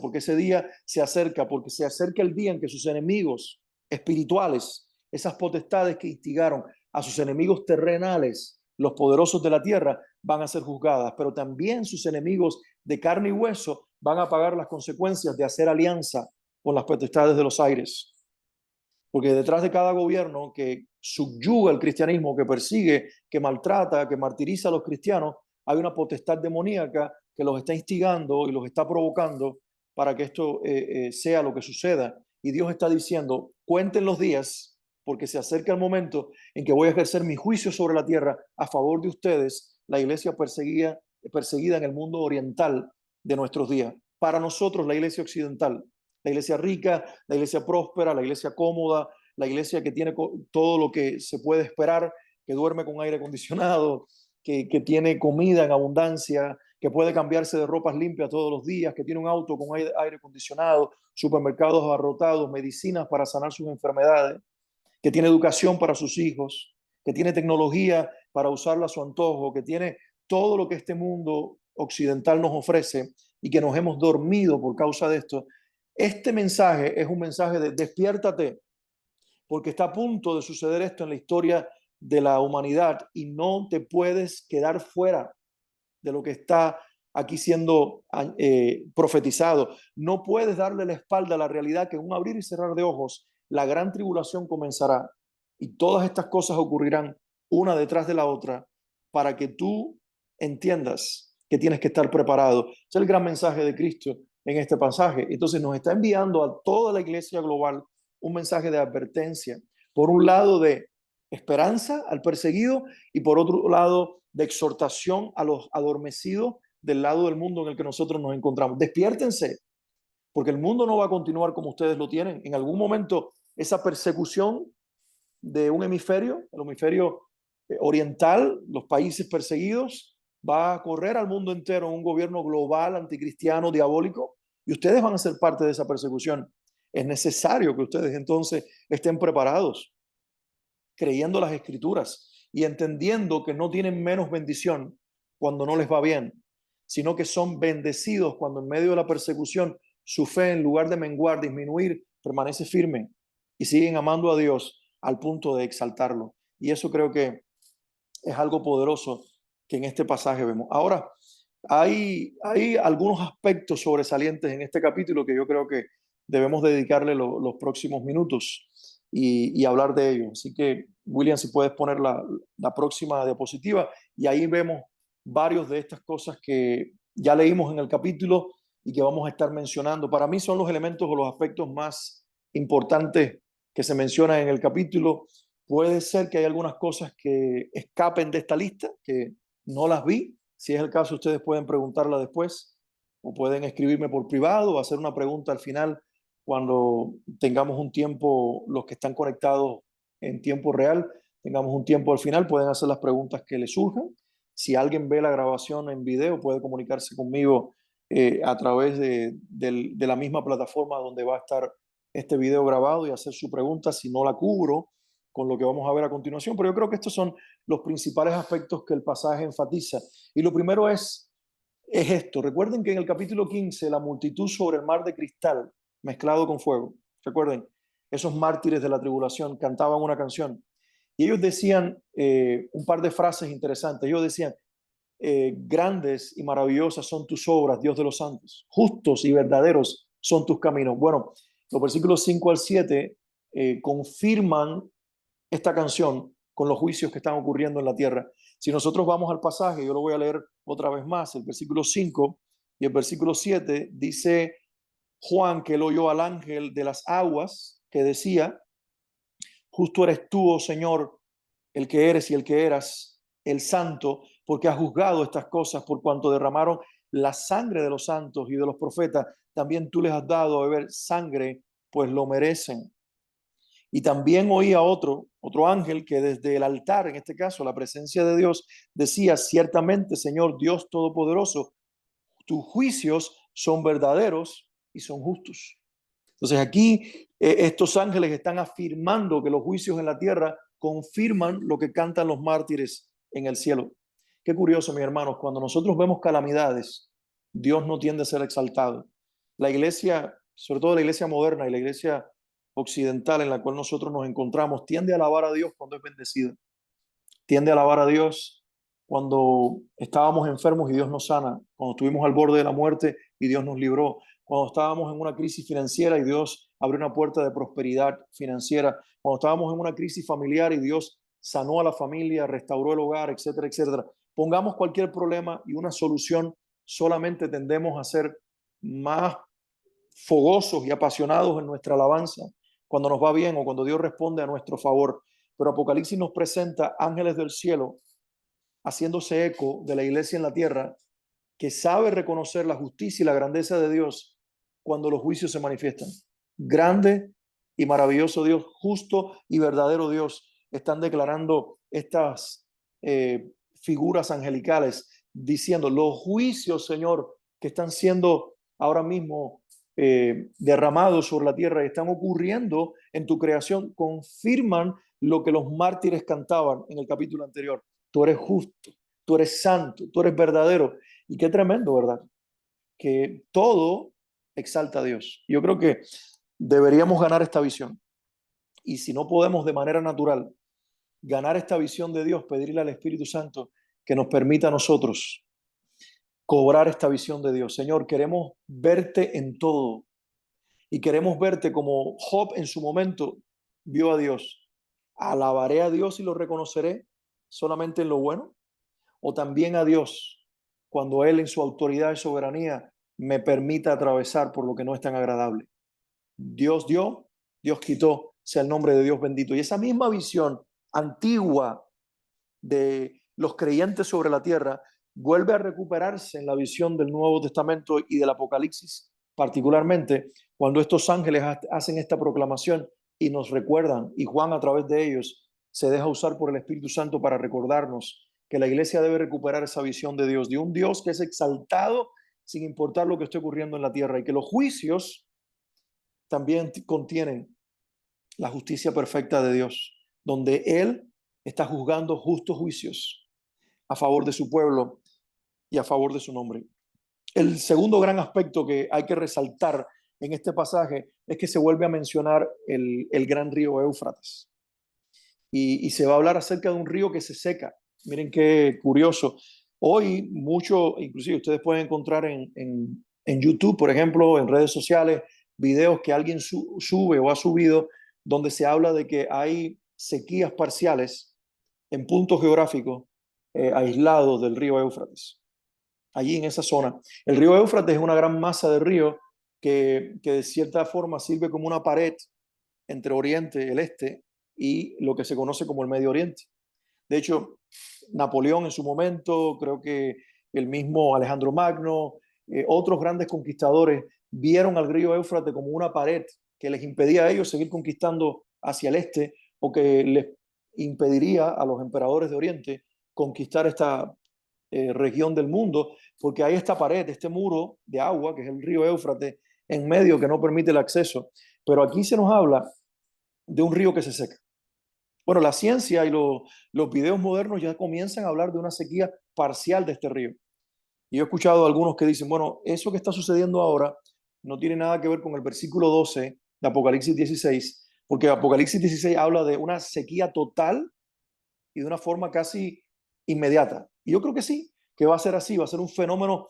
porque ese día se acerca, porque se acerca el día en que sus enemigos espirituales, esas potestades que instigaron a sus enemigos terrenales, los poderosos de la tierra, van a ser juzgadas, pero también sus enemigos de carne y hueso van a pagar las consecuencias de hacer alianza con las potestades de los aires. Porque detrás de cada gobierno que subyuga el cristianismo, que persigue, que maltrata, que martiriza a los cristianos, hay una potestad demoníaca que los está instigando y los está provocando para que esto sea lo que suceda. Y Dios está diciendo, cuenten los días, porque se acerca el momento en que voy a ejercer mi juicio sobre la tierra a favor de ustedes, la iglesia perseguida en el mundo oriental de nuestros días. Para nosotros, la iglesia occidental, la iglesia rica, la iglesia próspera, la iglesia cómoda, la iglesia que tiene todo lo que se puede esperar, que duerme con aire acondicionado, que tiene comida en abundancia, que puede cambiarse de ropas limpias todos los días, que tiene un auto con aire acondicionado, supermercados abarrotados, medicinas para sanar sus enfermedades, que tiene educación para sus hijos, que tiene tecnología para usarla a su antojo, que tiene todo lo que este mundo occidental nos ofrece y que nos hemos dormido por causa de esto. Este mensaje es un mensaje de despiértate, porque está a punto de suceder esto en la historia de la humanidad y no te puedes quedar fuera de lo que está aquí siendo profetizado. No puedes darle la espalda a la realidad que en un abrir y cerrar de ojos la gran tribulación comenzará y todas estas cosas ocurrirán una detrás de la otra para que tú entiendas que tienes que estar preparado. Es el gran mensaje de Cristo en este pasaje. Entonces nos está enviando a toda la iglesia global un mensaje de advertencia. Por un lado de esperanza al perseguido y por otro lado de exhortación a los adormecidos del lado del mundo en el que nosotros nos encontramos. Despiértense, porque el mundo no va a continuar como ustedes lo tienen. En algún momento esa persecución de un hemisferio, el hemisferio oriental, los países perseguidos, va a correr al mundo entero un gobierno global, anticristiano, diabólico, y ustedes van a ser parte de esa persecución. Es necesario que ustedes entonces estén preparados, creyendo las escrituras y entendiendo que no tienen menos bendición cuando no les va bien, sino que son bendecidos cuando en medio de la persecución su fe, en lugar de menguar, disminuir, permanece firme y siguen amando a Dios al punto de exaltarlo. Y eso creo que es algo poderoso que en este pasaje vemos. Ahora, hay algunos aspectos sobresalientes en este capítulo que yo creo que debemos dedicarle los próximos minutos y hablar de ellos. Así que, William, si puedes poner la próxima diapositiva, y ahí vemos varios de estas cosas que ya leímos en el capítulo y que vamos a estar mencionando. Para mí son los elementos o los aspectos más importantes que se mencionan en el capítulo. Puede ser que hay algunas cosas que escapen de esta lista, que no las vi. Si es el caso, ustedes pueden preguntarla después o pueden escribirme por privado o hacer una pregunta al final cuando tengamos un tiempo, los que están conectados en tiempo real, tengamos un tiempo al final, pueden hacer las preguntas que les surjan. Si alguien ve la grabación en video, puede comunicarse conmigo a través de la misma plataforma donde va a estar este video grabado y hacer su pregunta si no la cubro con lo que vamos a ver a continuación. Pero yo creo que estos son los principales aspectos que el pasaje enfatiza. Y lo primero es esto. Recuerden que en el capítulo 15, la multitud sobre el mar de cristal mezclado con fuego. Recuerden, esos mártires de la tribulación cantaban una canción. Y ellos decían un par de frases interesantes. Ellos decían, grandes y maravillosas son tus obras, Dios de los santos. Justos y verdaderos son tus caminos. Bueno, los versículos 5 al 7 confirman esta canción con los juicios que están ocurriendo en la tierra. Si nosotros vamos al pasaje, yo lo voy a leer otra vez más, el versículo 5 y el versículo 7 dice Juan que él oyó al ángel de las aguas que decía, justo eres tú, oh Señor, el que eres y el que eras, el santo, porque has juzgado estas cosas por cuanto derramaron la sangre de los santos y de los profetas. También tú les has dado a beber sangre, pues lo merecen. Y también oí a otro ángel que desde el altar, en este caso la presencia de Dios, decía, ciertamente, Señor Dios Todopoderoso, tus juicios son verdaderos y son justos. Entonces aquí estos ángeles están afirmando que los juicios en la tierra confirman lo que cantan los mártires en el cielo. Qué curioso, mis hermanos, cuando nosotros vemos calamidades, Dios no tiende a ser exaltado. La iglesia, sobre todo la iglesia moderna y la iglesia occidental en la cual nosotros nos encontramos, tiende a alabar a Dios cuando es bendecida. Tiende a alabar a Dios cuando estábamos enfermos y Dios nos sana, cuando estuvimos al borde de la muerte y Dios nos libró, cuando estábamos en una crisis financiera y Dios abrió una puerta de prosperidad financiera, cuando estábamos en una crisis familiar y Dios sanó a la familia, restauró el hogar, etcétera, etcétera. Pongamos cualquier problema y una solución, solamente tendemos a ser más fogosos y apasionados en nuestra alabanza, cuando nos va bien o cuando Dios responde a nuestro favor. Pero Apocalipsis nos presenta ángeles del cielo haciéndose eco de la iglesia en la tierra, que sabe reconocer la justicia y la grandeza de Dios cuando los juicios se manifiestan. Grande y maravilloso Dios, justo y verdadero Dios, están declarando estas figuras angelicales, diciendo, los juicios, Señor, que están siendo ahora mismo derramados sobre la tierra y están ocurriendo en tu creación, confirman lo que los mártires cantaban en el capítulo anterior. Tú eres justo, tú eres santo, tú eres verdadero. Y qué tremendo, ¿verdad? Que todo exalta a Dios. Yo creo que deberíamos ganar esta visión. Y si no podemos de manera natural ganar esta visión de Dios, pedirle al Espíritu Santo que nos permita a nosotros cobrar esta visión de Dios. Señor, queremos verte en todo y queremos verte como Job en su momento vio a Dios. Alabaré a Dios y lo reconoceré solamente en lo bueno, o también a Dios cuando Él en su autoridad y soberanía me permita atravesar por lo que no es tan agradable. Dios dio, Dios quitó, sea el nombre de Dios bendito. Y esa misma visión antigua de los creyentes sobre la tierra vuelve a recuperarse en la visión del Nuevo Testamento y del Apocalipsis, particularmente cuando estos ángeles hacen esta proclamación y nos recuerdan, y Juan a través de ellos se deja usar por el Espíritu Santo para recordarnos que la iglesia debe recuperar esa visión de un Dios que es exaltado sin importar lo que esté ocurriendo en la tierra, y que los juicios también contienen la justicia perfecta de Dios, donde Él está juzgando justos juicios a favor de su pueblo y a favor de su nombre. El segundo gran aspecto que hay que resaltar en este pasaje es que se vuelve a mencionar el gran río Éufrates. Y se va a hablar acerca de un río que se seca. Miren qué curioso. Hoy mucho, inclusive ustedes pueden encontrar en YouTube, por ejemplo, en redes sociales, videos que alguien sube o ha subido donde se habla de que hay sequías parciales en puntos geográficos aislados del río Éufrates. Allí en esa zona. El río Éufrates es una gran masa de río que de cierta forma sirve como una pared entre Oriente, el este, y lo que se conoce como el Medio Oriente. De hecho, Napoleón en su momento, creo que el mismo Alejandro Magno, otros grandes conquistadores vieron al río Éufrates como una pared que les impedía a ellos seguir conquistando hacia el este o que les impediría a los emperadores de Oriente conquistar esta región del mundo, porque hay esta pared, este muro de agua, que es el río Éufrates, en medio que no permite el acceso. Pero aquí se nos habla de un río que se seca. Bueno, la ciencia y los videos modernos ya comienzan a hablar de una sequía parcial de este río. Y yo he escuchado a algunos que dicen, bueno, eso que está sucediendo ahora no tiene nada que ver con el versículo 12 de Apocalipsis 16, porque Apocalipsis 16 habla de una sequía total y de una forma casi inmediata. Y yo creo que sí, que va a ser así, va a ser un fenómeno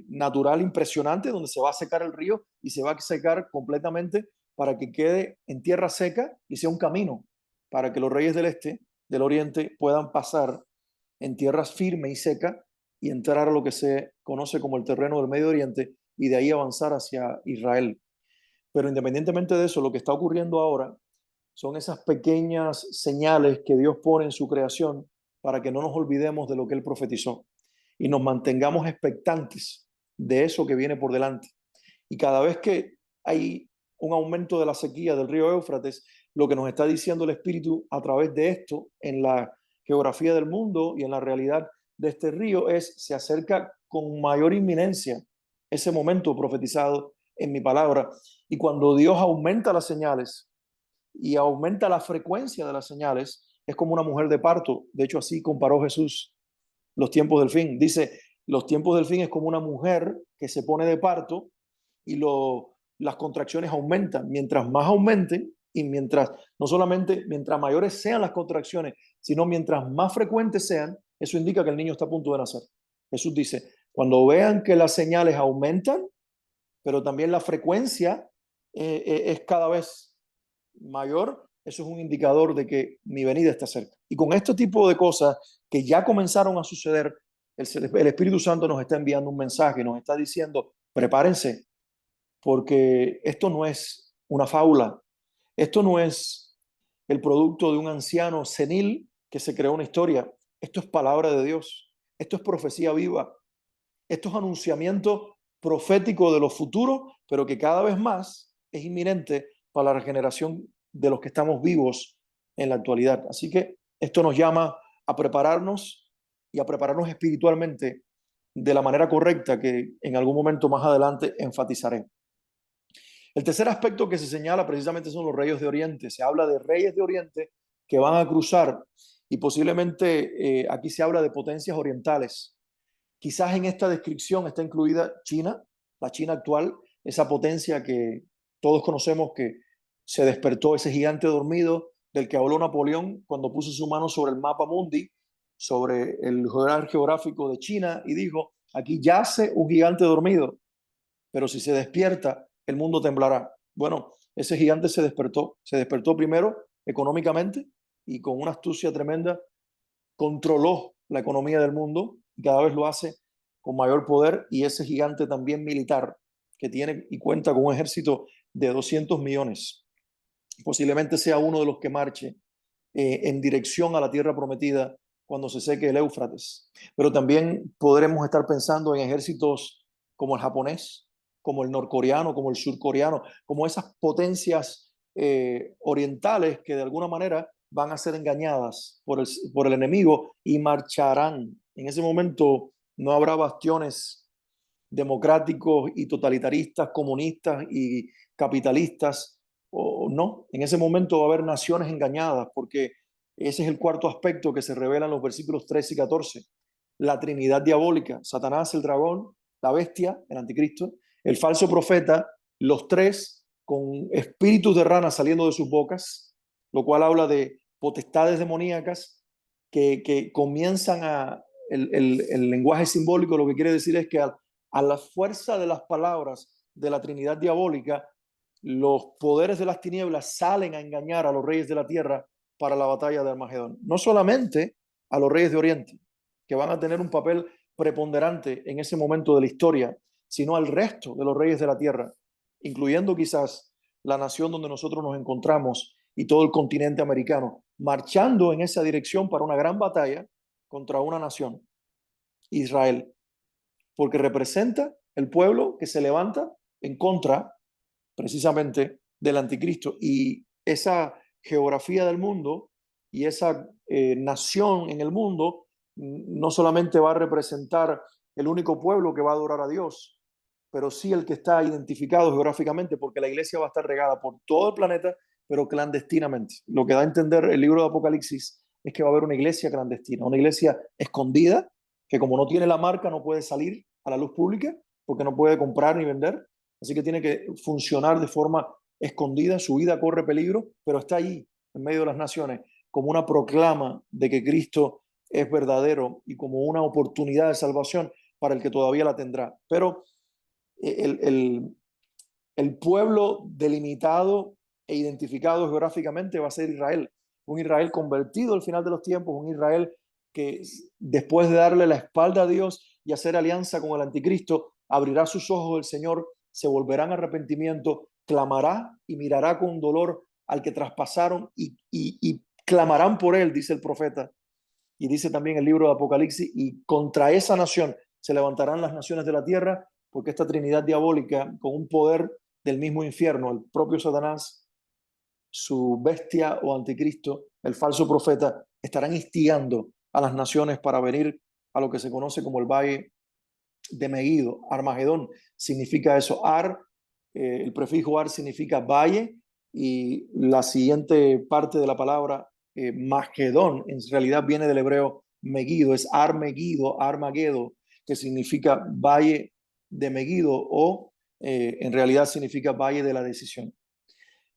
natural impresionante donde se va a secar el río y se va a secar completamente para que quede en tierra seca y sea un camino para que los reyes del este, del oriente, puedan pasar en tierras firme y seca y entrar a lo que se conoce como el terreno del Medio Oriente y de ahí avanzar hacia Israel. Pero independientemente de eso, lo que está ocurriendo ahora son esas pequeñas señales que Dios pone en su creación para que no nos olvidemos de lo que Él profetizó y nos mantengamos expectantes de eso que viene por delante. Y cada vez que hay un aumento de la sequía del río Éufrates, lo que nos está diciendo el Espíritu a través de esto en la geografía del mundo y en la realidad de este río es, se acerca con mayor inminencia ese momento profetizado en mi palabra. Y cuando Dios aumenta las señales y aumenta la frecuencia de las señales, es como una mujer de parto. De hecho, así comparó Jesús los tiempos del fin. Dice, los tiempos del fin es como una mujer que se pone de parto y las contracciones aumentan. Mientras más aumenten y mientras, no solamente mientras mayores sean las contracciones, sino mientras más frecuentes sean, eso indica que el niño está a punto de nacer. Jesús dice, cuando vean que las señales aumentan, pero también la frecuencia es cada vez mayor, eso es un indicador de que mi venida está cerca. Y con este tipo de cosas que ya comenzaron a suceder, el Espíritu Santo nos está enviando un mensaje, nos está diciendo, prepárense, porque esto no es una fábula, esto no es el producto de un anciano senil que se creó una historia, esto es palabra de Dios, esto es profecía viva, esto es anunciamiento profético de lo futuro, pero que cada vez más es inminente para la regeneración de los que estamos vivos en la actualidad. Así que esto nos llama a prepararnos y a prepararnos espiritualmente de la manera correcta que en algún momento más adelante enfatizaré. El tercer aspecto que se señala precisamente son los reyes de Oriente. Se habla de reyes de Oriente que van a cruzar y posiblemente aquí se habla de potencias orientales. Quizás en esta descripción está incluida China, la China actual, esa potencia que todos conocemos que se despertó, ese gigante dormido del que habló Napoleón cuando puso su mano sobre el mapa mundi, sobre el lugar geográfico de China y dijo, aquí yace un gigante dormido, pero si se despierta, el mundo temblará. Bueno, ese gigante se despertó primero económicamente y con una astucia tremenda controló la economía del mundo y cada vez lo hace con mayor poder y ese gigante también militar que tiene y cuenta con un ejército de 200 millones. Posiblemente sea uno de los que marche en dirección a la tierra prometida cuando se seque el Éufrates. Pero también podremos estar pensando en ejércitos como el japonés, como el norcoreano, como el surcoreano, como esas potencias orientales que de alguna manera van a ser engañadas por el enemigo y marcharán. En ese momento no habrá bastiones democráticos y totalitaristas, comunistas y capitalistas, o no. En ese momento va a haber naciones engañadas, porque ese es el cuarto aspecto que se revela en los versículos 13 y 14. La Trinidad diabólica, Satanás, el dragón, la bestia, el anticristo, el falso profeta, los tres con espíritus de rana saliendo de sus bocas, lo cual habla de potestades demoníacas que comienzan a... El lenguaje simbólico lo que quiere decir es que a la fuerza de las palabras de la Trinidad diabólica, los poderes de las tinieblas salen a engañar a los reyes de la tierra para la batalla de Armagedón. No solamente a los reyes de Oriente, que van a tener un papel preponderante en ese momento de la historia, sino al resto de los reyes de la tierra, incluyendo quizás la nación donde nosotros nos encontramos y todo el continente americano, marchando en esa dirección para una gran batalla contra una nación, Israel, porque representa el pueblo que se levanta en contra precisamente del anticristo. Y esa geografía del mundo y esa nación en el mundo no solamente va a representar el único pueblo que va a adorar a Dios, pero sí el que está identificado geográficamente, porque la iglesia va a estar regada por todo el planeta, pero clandestinamente. Lo que da a entender el libro de Apocalipsis es que va a haber una iglesia clandestina, una iglesia escondida, que como no tiene la marca no puede salir a la luz pública, porque no puede comprar ni vender, así que tiene que funcionar de forma escondida, su vida corre peligro, pero está allí, en medio de las naciones, como una proclama de que Cristo es verdadero y como una oportunidad de salvación para el que todavía la tendrá. Pero el, el, el pueblo delimitado e identificado geográficamente va a ser Israel, un Israel convertido al final de los tiempos, un Israel que después de darle la espalda a Dios y hacer alianza con el anticristo, abrirá sus ojos del Señor, se volverán a arrepentimiento, clamará y mirará con dolor al que traspasaron y clamarán por él, dice el profeta. Y dice también el libro de Apocalipsis, y contra esa nación se levantarán las naciones de la tierra, porque esta Trinidad diabólica, con un poder del mismo infierno, el propio Satanás, su bestia o anticristo, el falso profeta, estarán instigando a las naciones para venir a lo que se conoce como el valle de Megido. Armagedón significa eso. El prefijo ar significa valle y la siguiente parte de la palabra Magedón en realidad viene del hebreo Megido, es Armegido, Armagedo, que significa valle de Megido o en realidad significa valle de la decisión.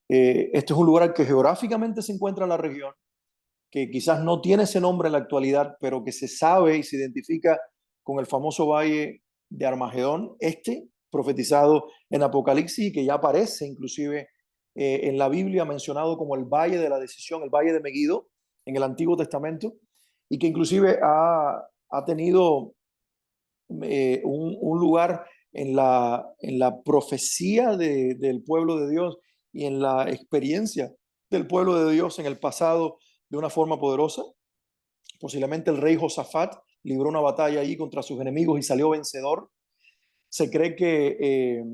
Este es un lugar que geográficamente se encuentra en la región, que quizás no tiene ese nombre en la actualidad, pero que se sabe y se identifica con el famoso valle de Armagedón, profetizado en Apocalipsis y que ya aparece inclusive en la Biblia mencionado como el valle de la decisión, el valle de Megido en el Antiguo Testamento, y que inclusive ha tenido un lugar en la profecía del pueblo de Dios y en la experiencia del pueblo de Dios en el pasado de una forma poderosa. Posiblemente el rey Josafat libró una batalla allí contra sus enemigos y salió vencedor. Se cree que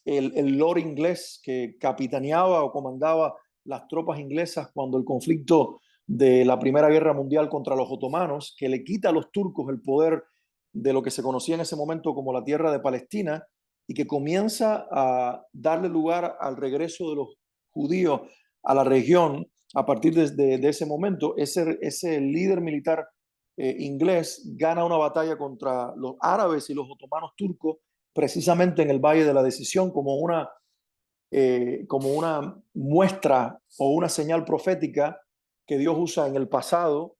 el lord inglés que capitaneaba o comandaba las tropas inglesas cuando el conflicto de la Primera Guerra Mundial contra los otomanos, que le quita a los turcos el poder de lo que se conocía en ese momento como la tierra de Palestina y que comienza a darle lugar al regreso de los judíos a la región a partir de ese momento. Ese líder militar inglés gana una batalla contra los árabes y los otomanos turcos precisamente en el Valle de la Decisión como una muestra o una señal profética que Dios usa en el pasado,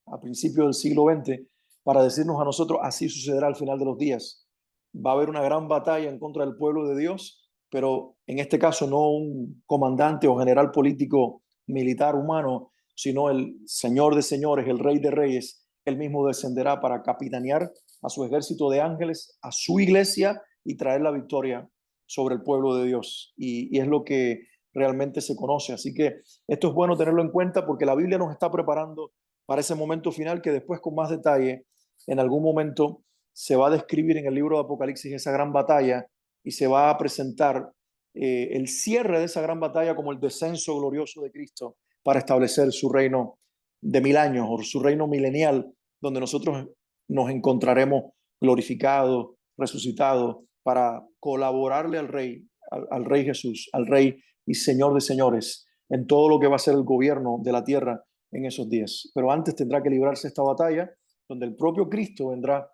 a principios del siglo XX, para decirnos a nosotros, así sucederá al final de los días. Va a haber una gran batalla en contra del pueblo de Dios, pero en este caso no un comandante o general político militar humano, sino el Señor de señores, el Rey de reyes, él mismo descenderá para capitanear a su ejército de ángeles, a su iglesia y traer la victoria sobre el pueblo de Dios. Y es lo que realmente se conoce. Así que esto es bueno tenerlo en cuenta porque la Biblia nos está preparando para ese momento final que después con más detalle, en algún momento se va a describir en el libro de Apocalipsis esa gran batalla y se va a presentar el cierre de esa gran batalla como el descenso glorioso de Cristo para establecer su reino de 1000 años o su reino milenial, donde nosotros nos encontraremos glorificados, resucitados, para colaborarle al Rey Jesús, al Rey y Señor de señores, en todo lo que va a ser el gobierno de la tierra en esos días. Pero antes tendrá que librarse esta batalla, donde el propio Cristo vendrá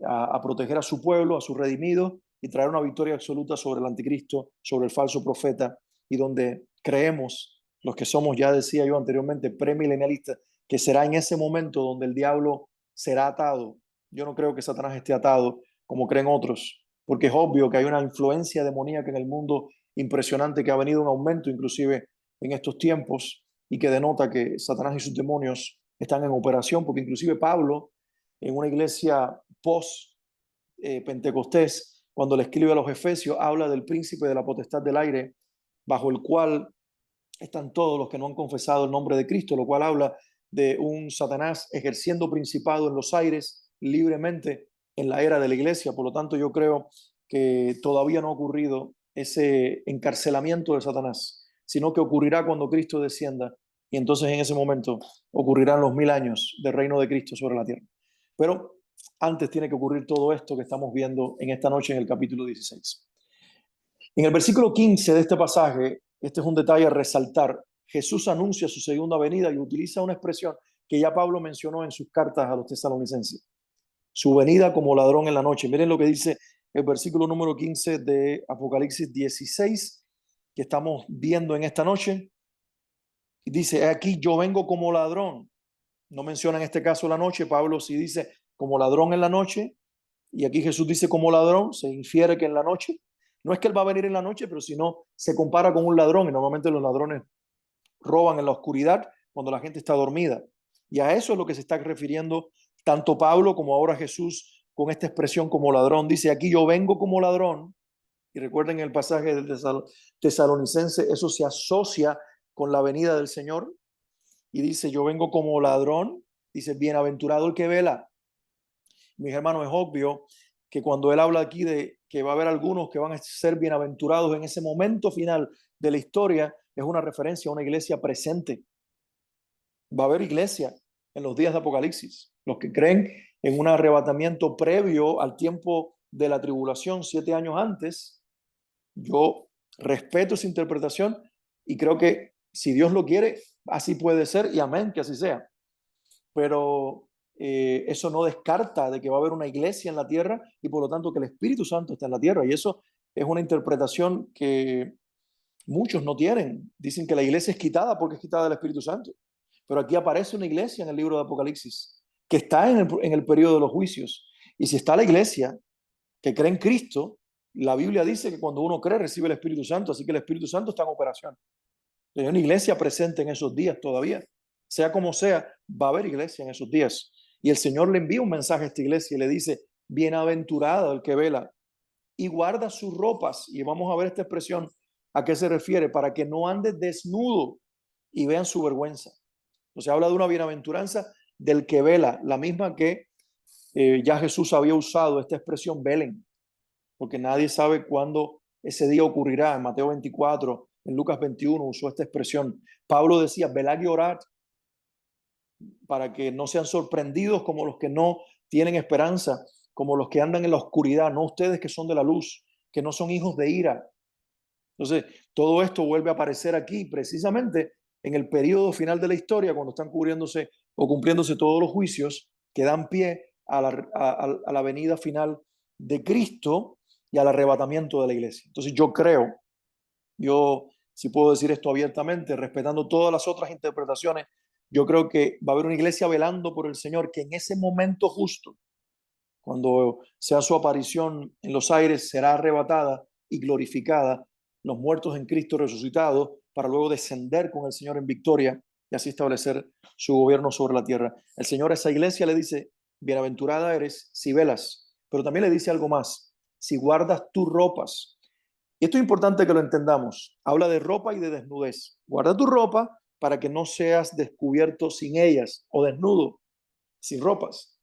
a proteger a su pueblo, a sus redimidos, y traer una victoria absoluta sobre el anticristo, sobre el falso profeta, y donde creemos, los que somos, ya decía yo anteriormente, premilenialistas, que será en ese momento donde el diablo será atado. Yo no creo que Satanás esté atado como creen otros, porque es obvio que hay una influencia demoníaca en el mundo impresionante que ha venido en aumento inclusive en estos tiempos y que denota que Satanás y sus demonios están en operación, porque inclusive Pablo en una iglesia post-pentecostés, cuando le escribe a los Efesios, habla del príncipe de la potestad del aire, bajo el cual están todos los que no han confesado el nombre de Cristo, lo cual habla de un Satanás ejerciendo principado en los aires libremente en la era de la iglesia. Por lo tanto, yo creo que todavía no ha ocurrido ese encarcelamiento de Satanás, sino que ocurrirá cuando Cristo descienda y entonces en ese momento ocurrirán los 1000 años del reino de Cristo sobre la tierra. Pero antes tiene que ocurrir todo esto que estamos viendo en esta noche en el capítulo 16. En el versículo 15 de este pasaje, este es un detalle a resaltar, Jesús anuncia su segunda venida y utiliza una expresión que ya Pablo mencionó en sus cartas a los tesalonicenses, su venida como ladrón en la noche. Miren lo que dice el versículo número 15 de Apocalipsis 16, que estamos viendo en esta noche. Dice, aquí yo vengo como ladrón. No menciona en este caso la noche, Pablo sí dice como ladrón en la noche, y aquí Jesús dice como ladrón, se infiere que en la noche, no es que él va a venir en la noche, pero si no, se compara con un ladrón, y normalmente los ladrones roban en la oscuridad cuando la gente está dormida. Y a eso es lo que se está refiriendo tanto Pablo como ahora Jesús con esta expresión como ladrón. Dice, aquí yo vengo como ladrón, y recuerden el pasaje del tesalonicense, eso se asocia con la venida del Señor, y dice, yo vengo como ladrón, dice, bienaventurado el que vela. Mis hermanos, es obvio que cuando él habla aquí de que va a haber algunos que van a ser bienaventurados en ese momento final de la historia, es una referencia a una iglesia presente. Va a haber iglesia en los días de Apocalipsis. Los que creen en un arrebatamiento previo al tiempo de la tribulación, 7 años antes, yo respeto esa interpretación y creo que si Dios lo quiere, así puede ser y amén, que así sea. Pero eso no descarta de que va a haber una iglesia en la tierra y por lo tanto que el Espíritu Santo está en la tierra. Y eso es una interpretación que muchos no tienen. Dicen que la iglesia es quitada porque es quitada del Espíritu Santo. Pero aquí aparece una iglesia en el libro de Apocalipsis que está en el periodo de los juicios. Y si está la iglesia que cree en Cristo, la Biblia dice que cuando uno cree recibe el Espíritu Santo, así que el Espíritu Santo está en operación. Hay una iglesia presente en esos días todavía. Sea como sea, va a haber iglesia en esos días. Y el Señor le envía un mensaje a esta iglesia y le dice, bienaventurado el que vela. y guarda sus ropas. Y vamos a ver esta expresión, ¿a qué se refiere? Para que no ande desnudo y vean su vergüenza. Entonces habla de una bienaventuranza del que vela, la misma que ya Jesús había usado esta expresión, velen, porque nadie sabe cuándo ese día ocurrirá. En Mateo 24, en Lucas 21 usó esta expresión. Pablo decía, velad y orad para que no sean sorprendidos como los que no tienen esperanza, como los que andan en la oscuridad, no ustedes que son de la luz, que no son hijos de ira. Entonces, todo esto vuelve a aparecer aquí precisamente en el periodo final de la historia, cuando están cubriéndose o cumpliéndose todos los juicios que dan pie a la venida final de Cristo y al arrebatamiento de la iglesia. Entonces, yo si puedo decir esto abiertamente, respetando todas las otras interpretaciones, yo creo que va a haber una iglesia velando por el Señor, que en ese momento justo, cuando sea su aparición en los aires, será arrebatada y glorificada, los muertos en Cristo resucitados, para luego descender con el Señor en victoria y así establecer su gobierno sobre la tierra. El Señor a esa iglesia le dice, bienaventurada eres si velas, pero también le dice algo más, si guardas tus ropas. Y esto es importante que lo entendamos. Habla de ropa y de desnudez. Guarda tu ropa para que no seas descubierto sin ellas o desnudo, sin ropas.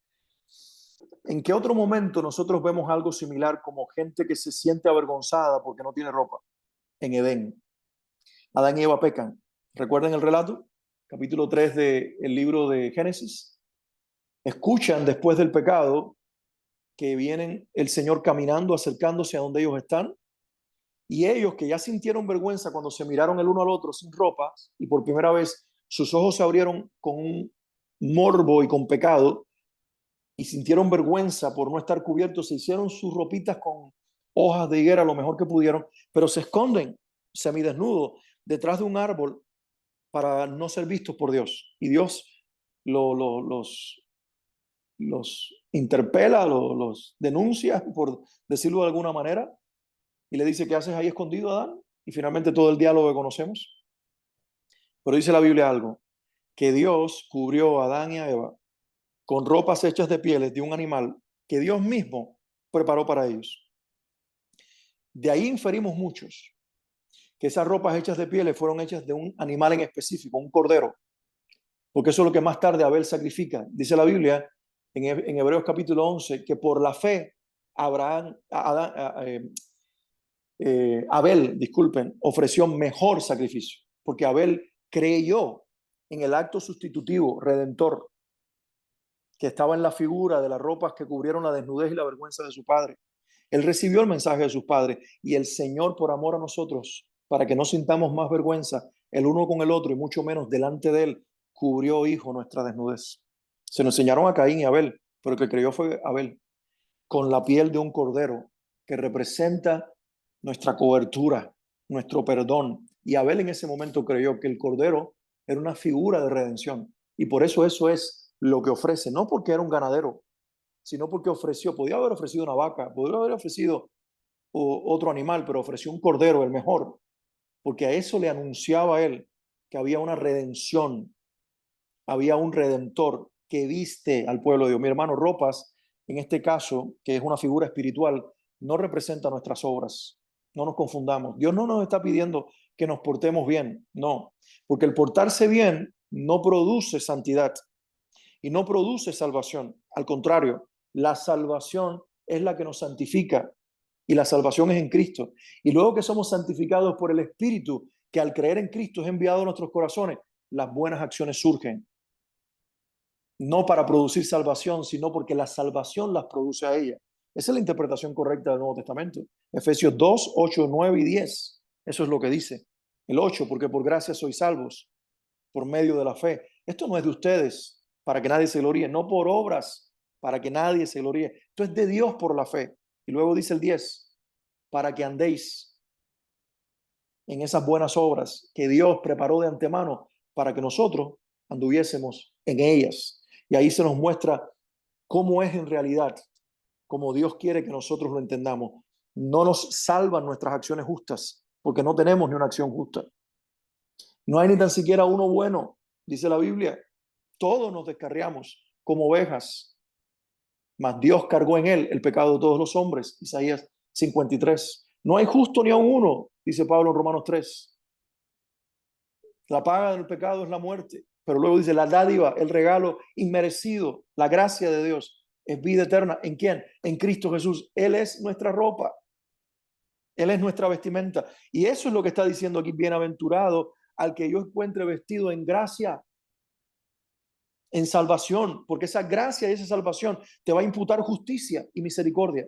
¿En qué otro momento nosotros vemos algo similar como gente que se siente avergonzada porque no tiene ropa? En Edén. Adán y Eva pecan. ¿Recuerdan el relato? Capítulo 3 del libro de Génesis. Escuchan después del pecado que vienen el Señor caminando, acercándose a donde ellos están. Y ellos que ya sintieron vergüenza cuando se miraron el uno al otro sin ropa y por primera vez sus ojos se abrieron con un morbo y con pecado, y sintieron vergüenza por no estar cubiertos, se hicieron sus ropitas con hojas de higuera lo mejor que pudieron, pero se esconden semidesnudos detrás de un árbol para no ser vistos por Dios. Y Dios lo, lo, los interpela, los denuncia, por decirlo de alguna manera, y le dice, ¿qué haces ahí escondido, Adán? Y finalmente todo el diálogo que conocemos. Pero dice la Biblia algo, que Dios cubrió a Adán y a Eva con ropas hechas de pieles de un animal que Dios mismo preparó para ellos. De ahí inferimos muchos que esas ropas hechas de pieles fueron hechas de un animal en específico, un cordero, porque eso es lo que más tarde Abel sacrifica. Dice la Biblia en Hebreos capítulo 11 que por la fe Abraham, Abel, disculpen, ofreció mejor sacrificio, porque Abel creyó en el acto sustitutivo, redentor, que estaba en la figura de las ropas que cubrieron la desnudez y la vergüenza de su padre. Él recibió el mensaje de sus padres y el Señor, por amor a nosotros, para que no sintamos más vergüenza el uno con el otro y mucho menos delante de él, cubrió, hijo, nuestra desnudez. Se nos enseñaron a Caín y Abel, pero el que creyó fue Abel, con la piel de un cordero que representa nuestra cobertura, nuestro perdón. Y Abel en ese momento creyó que el cordero era una figura de redención. Y por eso es lo que ofrece, no porque era un ganadero, sino porque ofreció, podía haber ofrecido una vaca, podría haber ofrecido otro animal, pero ofreció un cordero, el mejor, porque a eso le anunciaba a él que había una redención, había un redentor que viste al pueblo de Dios. Mi hermano, ropas, en este caso, que es una figura espiritual, no representa nuestras obras. No nos confundamos. Dios no nos está pidiendo que nos portemos bien, no, porque el portarse bien no produce santidad y no produce salvación. Al contrario, la salvación es la que nos santifica y la salvación es en Cristo. Y luego que somos santificados por el Espíritu, que al creer en Cristo es enviado a nuestros corazones, las buenas acciones surgen. No para producir salvación, sino porque la salvación las produce a ella. Esa es la interpretación correcta del Nuevo Testamento. Efesios 2, 8, 9 y 10. Eso es lo que dice. El 8, porque por gracia sois salvos, por medio de la fe. Esto no es de ustedes, para que nadie se gloríe, no por obras, para que nadie se gloríe. Esto es de Dios por la fe. Y luego dice el 10, para que andéis en esas buenas obras que Dios preparó de antemano para que nosotros anduviésemos en ellas. Y ahí se nos muestra cómo es en realidad, como Dios quiere que nosotros lo entendamos. No nos salvan nuestras acciones justas, porque no tenemos ni una acción justa. No hay ni tan siquiera uno bueno, dice la Biblia. Todos nos descarriamos como ovejas, mas Dios cargó en él el pecado de todos los hombres. Isaías 53. No hay justo ni aun uno, dice Pablo en Romanos 3. La paga del pecado es la muerte, pero luego dice la dádiva, el regalo inmerecido, la gracia de Dios es vida eterna. ¿En quién? En Cristo Jesús. Él es nuestra ropa, Él es nuestra vestimenta. Y eso es lo que está diciendo aquí, bienaventurado al que yo encuentre vestido en gracia, en salvación, porque esa gracia y esa salvación te va a imputar justicia y misericordia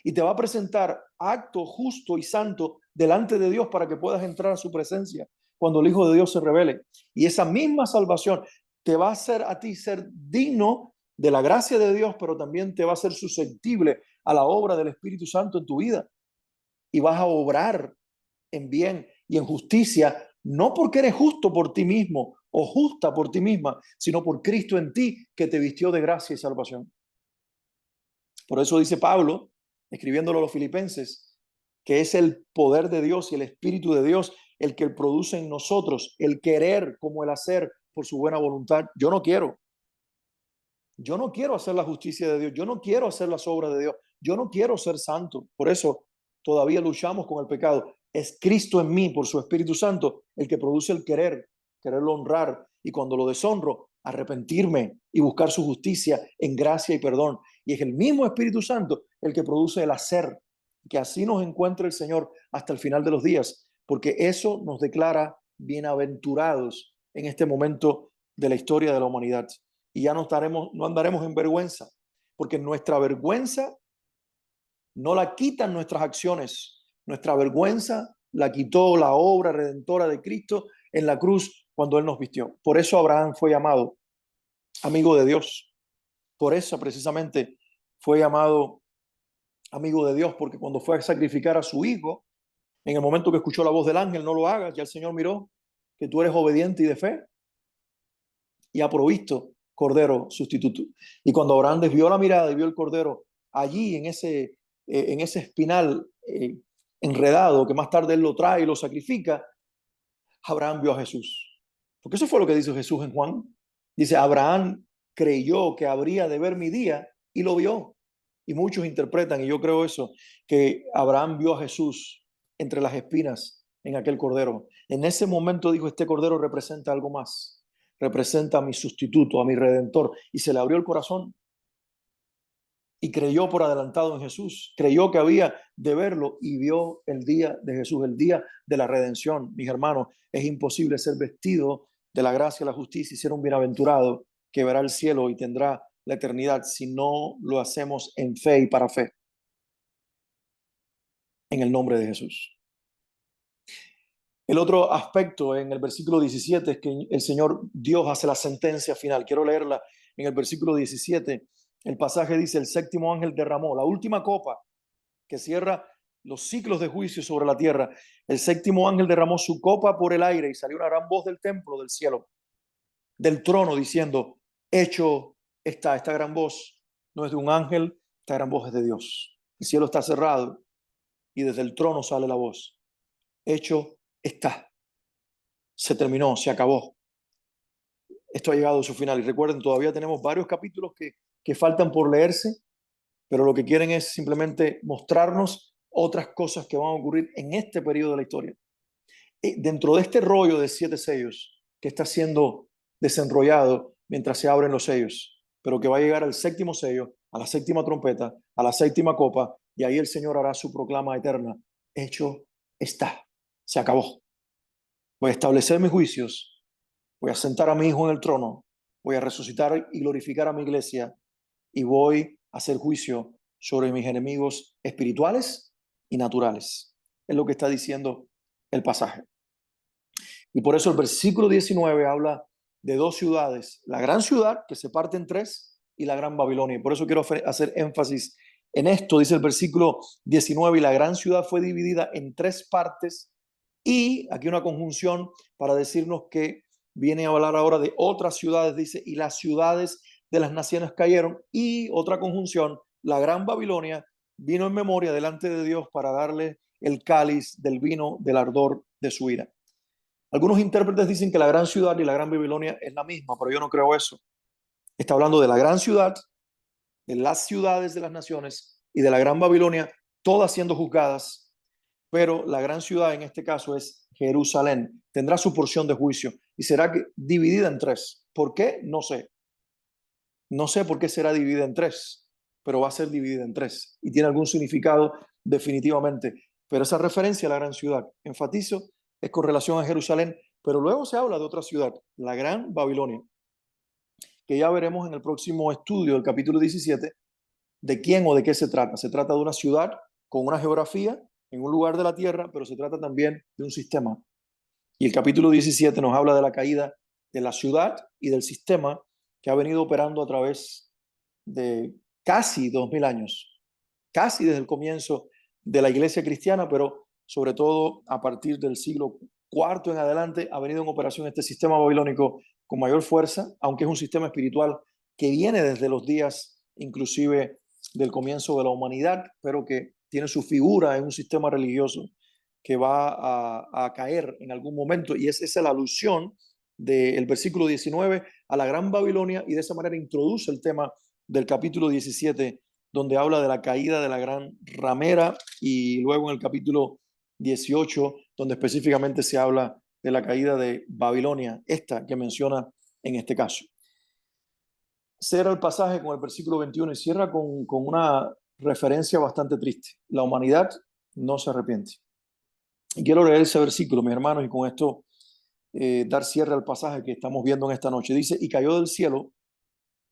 y te va a presentar acto justo y santo delante de Dios para que puedas entrar a su presencia cuando el Hijo de Dios se revele. Y esa misma salvación te va a hacer a ti ser digno de la gracia de Dios, pero también te va a ser susceptible a la obra del Espíritu Santo en tu vida. Y vas a obrar en bien y en justicia, no porque eres justo por ti mismo o justa por ti misma, sino por Cristo en ti que te vistió de gracia y salvación. Por eso dice Pablo, escribiéndolo a los filipenses, que es el poder de Dios y el Espíritu de Dios el que produce en nosotros el querer como el hacer por su buena voluntad. Yo no quiero hacer la justicia de Dios, yo no quiero hacer las obras de Dios, yo no quiero ser santo. Por eso todavía luchamos con el pecado. Es Cristo en mí, por su Espíritu Santo, el que produce el quererlo honrar. Y cuando lo deshonro, arrepentirme y buscar su justicia en gracia y perdón. Y es el mismo Espíritu Santo el que produce el hacer, que así nos encuentre el Señor hasta el final de los días, porque eso nos declara bienaventurados en este momento de la historia de la humanidad. Y ya no andaremos en vergüenza, porque nuestra vergüenza no la quitan nuestras acciones. Nuestra vergüenza la quitó la obra redentora de Cristo en la cruz cuando Él nos vistió. Por eso Abraham fue llamado amigo de Dios. Por eso precisamente fue llamado amigo de Dios, porque cuando fue a sacrificar a su hijo, en el momento que escuchó la voz del ángel, no lo hagas, ya el Señor miró que tú eres obediente y de fe y ha provisto cordero sustituto. Y cuando Abraham desvió la mirada y vio el cordero allí en ese espinal enredado, que más tarde él lo trae y lo sacrifica, Abraham vio a Jesús. Porque eso fue lo que dice Jesús en Juan. Dice, Abraham creyó que habría de ver mi día y lo vio. Y muchos interpretan, y yo creo eso, que Abraham vio a Jesús entre las espinas en aquel cordero. En ese momento dijo, este cordero representa algo más. Representa a mi sustituto, a mi redentor. Y se le abrió el corazón y creyó por adelantado en Jesús. Creyó que había de verlo y vio el día de Jesús, el día de la redención. Mis hermanos, es imposible ser vestido de la gracia y la justicia y ser un bienaventurado que verá el cielo y tendrá la eternidad si no lo hacemos en fe y para fe. En el nombre de Jesús. El otro aspecto en el versículo 17 es que el Señor Dios hace la sentencia final. Quiero leerla en el versículo 17. El pasaje dice, el séptimo ángel derramó la última copa que cierra los ciclos de juicio sobre la tierra. El séptimo ángel derramó su copa por el aire y salió una gran voz del templo, del cielo, del trono, diciendo, hecho está. Esta gran voz no es de un ángel, esta gran voz es de Dios. El cielo está cerrado y desde el trono sale la voz. Hecho está. Se terminó, se acabó. Esto ha llegado a su final. Y recuerden, todavía tenemos varios capítulos que faltan por leerse, pero lo que quieren es simplemente mostrarnos otras cosas que van a ocurrir en este periodo de la historia. Dentro de este rollo de 7 sellos que está siendo desenrollado mientras se abren los sellos, pero que va a llegar al séptimo sello, a la séptima trompeta, a la séptima copa, y ahí el Señor hará su proclama eterna. Hecho está. Se acabó. Voy a establecer mis juicios, voy a sentar a mi Hijo en el trono, voy a resucitar y glorificar a mi iglesia y voy a hacer juicio sobre mis enemigos espirituales y naturales. Es lo que está diciendo el pasaje. Y por eso el versículo 19 habla de 2 ciudades, la gran ciudad que se parte en 3 y la gran Babilonia. Y por eso quiero hacer énfasis en esto, dice el versículo 19, y la gran ciudad fue dividida en 3 partes y aquí una conjunción para decirnos que viene a hablar ahora de otras ciudades, dice, y las ciudades de las naciones cayeron, y otra conjunción, la gran Babilonia vino en memoria delante de Dios para darle el cáliz del vino del ardor de su ira. Algunos intérpretes dicen que la gran ciudad y la gran Babilonia es la misma, pero yo no creo eso. Está hablando de la gran ciudad, de las ciudades de las naciones y de la gran Babilonia todas siendo juzgadas, pero la gran ciudad en este caso es Jerusalén. Tendrá su porción de juicio y será dividida en tres. ¿Por qué? No sé. No sé por qué será dividida en tres, pero va a ser dividida en tres y tiene algún significado definitivamente. Pero esa referencia a la gran ciudad, enfatizo, es con relación a Jerusalén, pero luego se habla de otra ciudad, la gran Babilonia, que ya veremos en el próximo estudio del capítulo 17 de quién o de qué se trata. Se trata de una ciudad con una geografía en un lugar de la tierra, pero se trata también de un sistema. Y el capítulo 17 nos habla de la caída de la ciudad y del sistema que ha venido operando a través de casi 2000 años, casi desde el comienzo de la iglesia cristiana, pero sobre todo a partir del siglo IV en adelante ha venido en operación este sistema babilónico con mayor fuerza, aunque es un sistema espiritual que viene desde los días inclusive del comienzo de la humanidad, pero que tiene su figura en un sistema religioso que va a caer en algún momento, y esa es la alusión del versículo 19 a la Gran Babilonia, y de esa manera introduce el tema del capítulo 17, donde habla de la caída de la gran ramera, y luego en el capítulo 18, donde específicamente se habla de la caída de Babilonia, esta que menciona en este caso. Cierra el pasaje con el versículo 21 y cierra con una referencia bastante triste. La humanidad no se arrepiente. Y quiero leer ese versículo, mis hermanos, y con esto dar cierre al pasaje que estamos viendo en esta noche. Dice, y cayó del cielo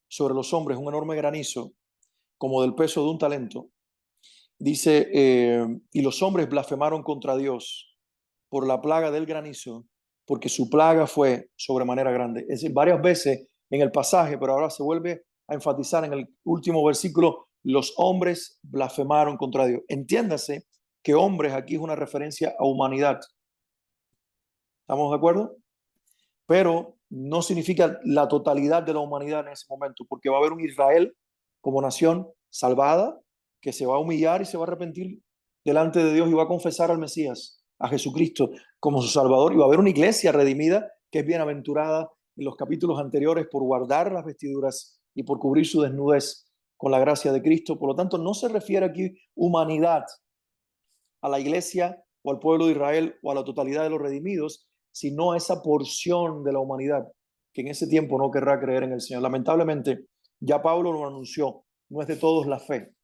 sobre los hombres un enorme granizo, como del peso de un talento. Dice, y los hombres blasfemaron contra Dios por la plaga del granizo, porque su plaga fue sobremanera grande. Es decir, varias veces en el pasaje, pero ahora se vuelve a enfatizar en el último versículo, los hombres blasfemaron contra Dios. Entiéndase que hombres aquí es una referencia a humanidad. ¿Estamos de acuerdo? Pero no significa la totalidad de la humanidad en ese momento, porque va a haber un Israel como nación salvada que se va a humillar y se va a arrepentir delante de Dios y va a confesar al Mesías, a Jesucristo, como su Salvador, y va a haber una iglesia redimida que es bienaventurada en los capítulos anteriores por guardar las vestiduras y por cubrir su desnudez con la gracia de Cristo. Por lo tanto, no se refiere aquí humanidad a la iglesia o al pueblo de Israel o a la totalidad de los redimidos, sino a esa porción de la humanidad que en ese tiempo no querrá creer en el Señor. Lamentablemente, ya Pablo lo anunció, no es de todos la fe,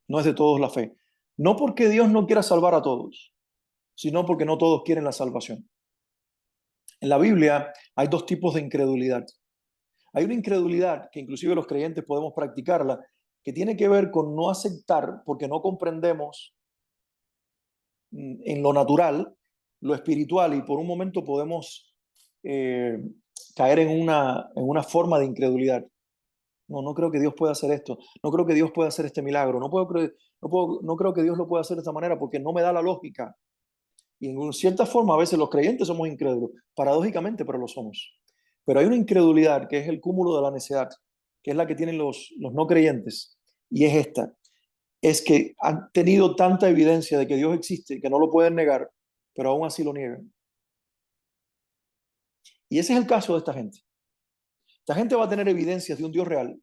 no es de todos la fe. No porque Dios no quiera salvar a todos, sino porque no todos quieren la salvación. En la Biblia hay dos tipos de incredulidad. Hay una incredulidad que inclusive los creyentes podemos practicarla, que tiene que ver con no aceptar porque no comprendemos en lo natural, lo espiritual, y por un momento podemos eh, caer en una forma de incredulidad. No, no creo que Dios pueda hacer esto. No creo que Dios pueda hacer este milagro. No creo que Dios lo pueda hacer de esta manera porque no me da la lógica. Y en cierta forma a veces los creyentes somos incrédulos, paradójicamente, pero lo somos. Pero hay una incredulidad que es el cúmulo de la necedad, que es la que tienen los no creyentes, y es esta: es que han tenido tanta evidencia de que Dios existe que no lo pueden negar, pero aún así lo niegan. Y ese es el caso de esta gente. Esta gente va a tener evidencias de un Dios real,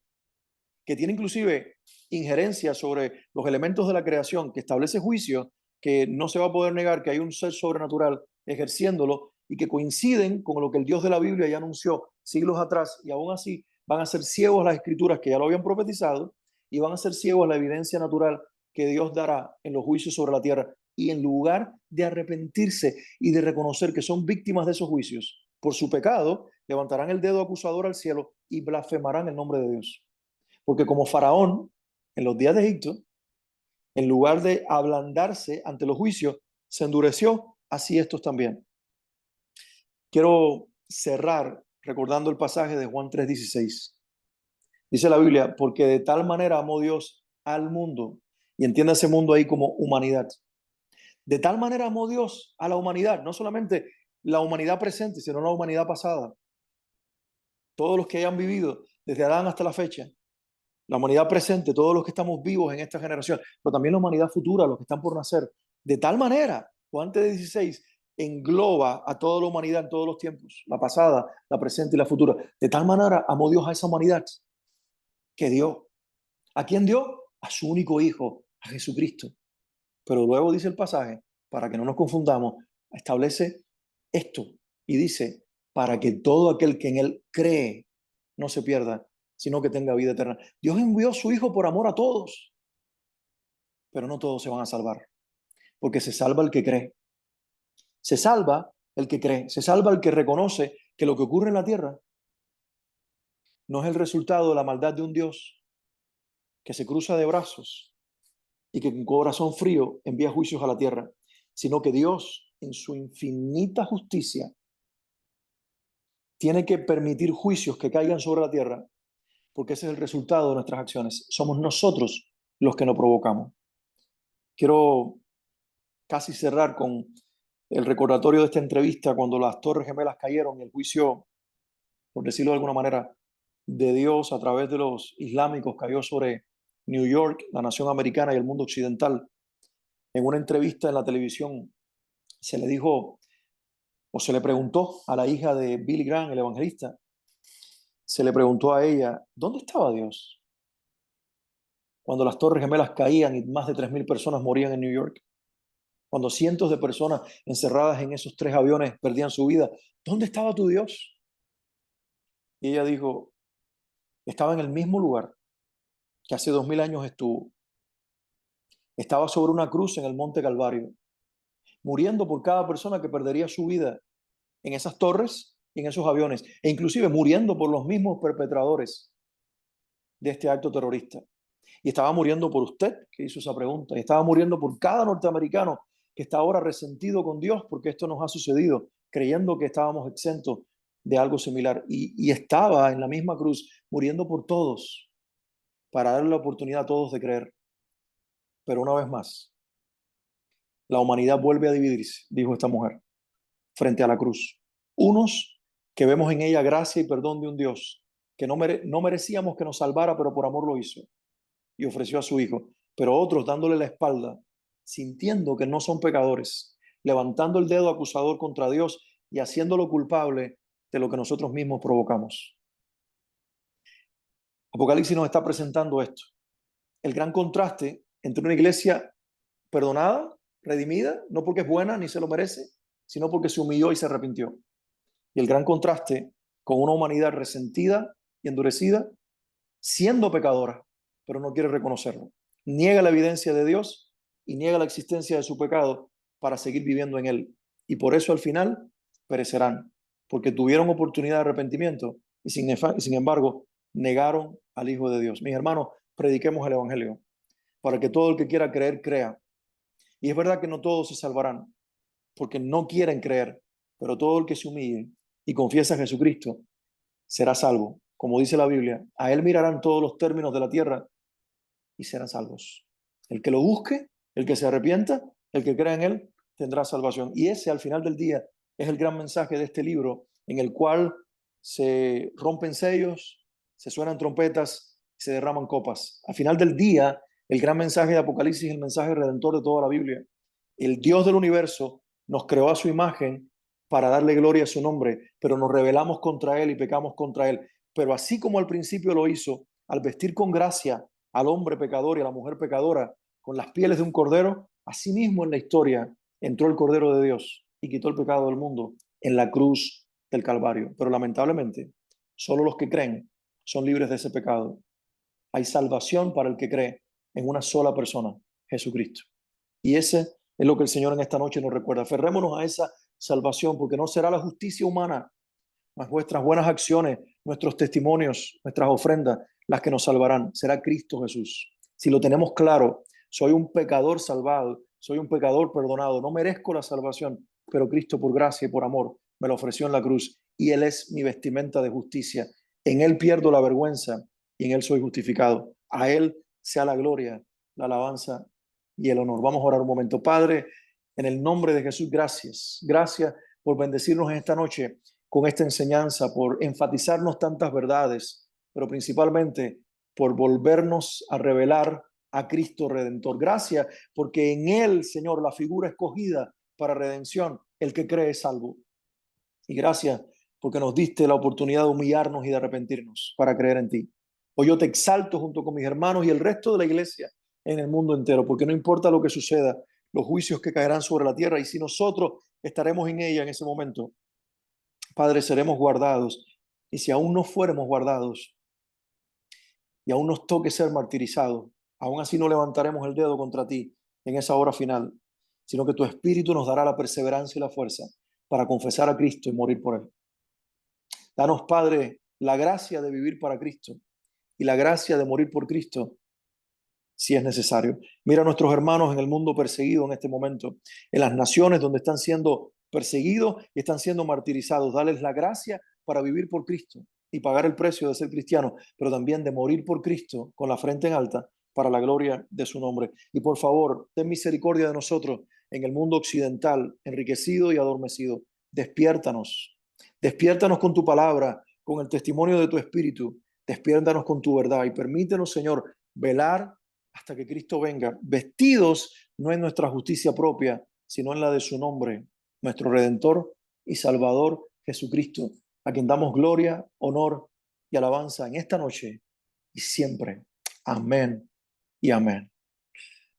que tiene inclusive injerencia sobre los elementos de la creación, que establece juicio, que no se va a poder negar que hay un ser sobrenatural ejerciéndolo, y que coinciden con lo que el Dios de la Biblia ya anunció siglos atrás, y aún así van a ser ciegos a las escrituras que ya lo habían profetizado, y van a ser ciegos a la evidencia natural que Dios dará en los juicios sobre la tierra. Y en lugar de arrepentirse y de reconocer que son víctimas de esos juicios por su pecado, levantarán el dedo acusador al cielo y blasfemarán el nombre de Dios. Porque como Faraón, en los días de Egipto, en lugar de ablandarse ante los juicios, se endureció, así estos también. Quiero cerrar recordando el pasaje de Juan 3:16. Dice la Biblia, porque de tal manera amó Dios al mundo, y entienda ese mundo ahí como humanidad. De tal manera amó Dios a la humanidad, no solamente la humanidad presente, sino la humanidad pasada. Todos los que hayan vivido desde Adán hasta la fecha, la humanidad presente, todos los que estamos vivos en esta generación, pero también la humanidad futura, los que están por nacer. De tal manera, Juan 3:16 engloba a toda la humanidad en todos los tiempos, la pasada, la presente y la futura. De tal manera amó Dios a esa humanidad que dio. ¿A quién dio? A su único hijo, a Jesucristo. Pero luego dice el pasaje, para que no nos confundamos, establece esto y dice, para que todo aquel que en él cree no se pierda, sino que tenga vida eterna. Dios envió a su Hijo por amor a todos, pero no todos se van a salvar, porque se salva el que cree. Se salva el que cree, se salva el que reconoce que lo que ocurre en la tierra no es el resultado de la maldad de un Dios que se cruza de brazos y que con corazón frío envía juicios a la tierra, sino que Dios, en su infinita justicia, tiene que permitir juicios que caigan sobre la tierra, porque ese es el resultado de nuestras acciones. Somos nosotros los que nos provocamos. Quiero casi cerrar con el recordatorio de esta entrevista cuando las Torres Gemelas cayeron, el juicio, por decirlo de alguna manera, de Dios a través de los islámicos cayó sobre New York, la nación americana y el mundo occidental. En una entrevista en la televisión se le dijo o se le preguntó a la hija de Billy Graham, el evangelista, se le preguntó a ella, ¿dónde estaba Dios cuando las Torres Gemelas caían y más de 3.000 personas morían en New York? Cuando cientos de personas encerradas en esos 3 aviones perdían su vida, ¿dónde estaba tu Dios? Y ella dijo, estaba en el mismo lugar que hace 2.000 años estuvo. Estaba sobre una cruz en el Monte Calvario, muriendo por cada persona que perdería su vida en esas torres y en esos aviones, e inclusive muriendo por los mismos perpetradores de este acto terrorista. Y estaba muriendo por usted, que hizo esa pregunta, y estaba muriendo por cada norteamericano que está ahora resentido con Dios porque esto nos ha sucedido, creyendo que estábamos exentos de algo similar. Y estaba en la misma cruz, muriendo por todos, para darle la oportunidad a todos de creer. Pero una vez más, la humanidad vuelve a dividirse, dijo esta mujer, frente a la cruz. Unos que vemos en ella gracia y perdón de un Dios que no merecíamos que nos salvara, pero por amor lo hizo y ofreció a su Hijo. Pero otros dándole la espalda, sintiendo que no son pecadores, levantando el dedo acusador contra Dios y haciéndolo culpable de lo que nosotros mismos provocamos. Apocalipsis nos está presentando esto, el gran contraste entre una iglesia perdonada, redimida, no porque es buena ni se lo merece, sino porque se humilló y se arrepintió. Y el gran contraste con una humanidad resentida y endurecida, siendo pecadora, pero no quiere reconocerlo. Niega la evidencia de Dios y niega la existencia de su pecado para seguir viviendo en él. Y por eso al final perecerán, porque tuvieron oportunidad de arrepentimiento y sin embargo negaron al Hijo de Dios. Mis hermanos, prediquemos el Evangelio para que todo el que quiera creer, crea. Y es verdad que no todos se salvarán, porque no quieren creer, pero todo el que se humille y confiesa a Jesucristo será salvo. Como dice la Biblia, a él mirarán todos los términos de la tierra y serán salvos. El que lo busque, el que se arrepienta, el que crea en él, tendrá salvación. Y ese, al final del día, es el gran mensaje de este libro, en el cual se rompen sellos, se suenan trompetas, se derraman copas. Al final del día, el gran mensaje de Apocalipsis es el mensaje redentor de toda la Biblia. El Dios del universo nos creó a su imagen para darle gloria a su nombre, pero nos rebelamos contra él y pecamos contra él. Pero así como al principio lo hizo, al vestir con gracia al hombre pecador y a la mujer pecadora con las pieles de un cordero, asimismo en la historia entró el Cordero de Dios y quitó el pecado del mundo en la cruz del Calvario. Pero lamentablemente, solo los que creen son libres de ese pecado. Hay salvación para el que cree en una sola persona, Jesucristo. Y ese es lo que el Señor en esta noche nos recuerda. Aferrémonos a esa salvación, porque no será la justicia humana, mas vuestras buenas acciones, nuestros testimonios, nuestras ofrendas, las que nos salvarán. Será Cristo Jesús. Si lo tenemos claro, soy un pecador salvado, soy un pecador perdonado, no merezco la salvación, pero Cristo por gracia y por amor me lo ofreció en la cruz y Él es mi vestimenta de justicia. En Él pierdo la vergüenza y en Él soy justificado. A Él sea la gloria, la alabanza y el honor. Vamos a orar un momento. Padre, en el nombre de Jesús, gracias. Gracias por bendecirnos en esta noche con esta enseñanza, por enfatizarnos tantas verdades, pero principalmente por volvernos a revelar a Cristo Redentor. Gracias porque en Él, Señor, la figura escogida para redención, el que cree es salvo. Y gracias porque nos diste la oportunidad de humillarnos y de arrepentirnos para creer en ti. Hoy yo te exalto junto con mis hermanos y el resto de la iglesia en el mundo entero, porque no importa lo que suceda, los juicios que caerán sobre la tierra, y si nosotros estaremos en ella en ese momento, Padre, seremos guardados. Y si aún no fuéramos guardados y aún nos toque ser martirizados, aún así no levantaremos el dedo contra ti en esa hora final, sino que tu Espíritu nos dará la perseverancia y la fuerza para confesar a Cristo y morir por Él. Danos, Padre, la gracia de vivir para Cristo y la gracia de morir por Cristo si es necesario. Mira a nuestros hermanos en el mundo perseguido en este momento, en las naciones donde están siendo perseguidos y están siendo martirizados. Dales la gracia para vivir por Cristo y pagar el precio de ser cristiano, pero también de morir por Cristo con la frente en alta para la gloria de su nombre. Y por favor, ten misericordia de nosotros en el mundo occidental, enriquecido y adormecido. Despiértanos, despiértanos con tu palabra, con el testimonio de tu espíritu, despiértanos con tu verdad y permítenos, Señor, velar hasta que Cristo venga, vestidos no en nuestra justicia propia, sino en la de su nombre, nuestro Redentor y Salvador Jesucristo, a quien damos gloria, honor y alabanza en esta noche y siempre. Amén y amén.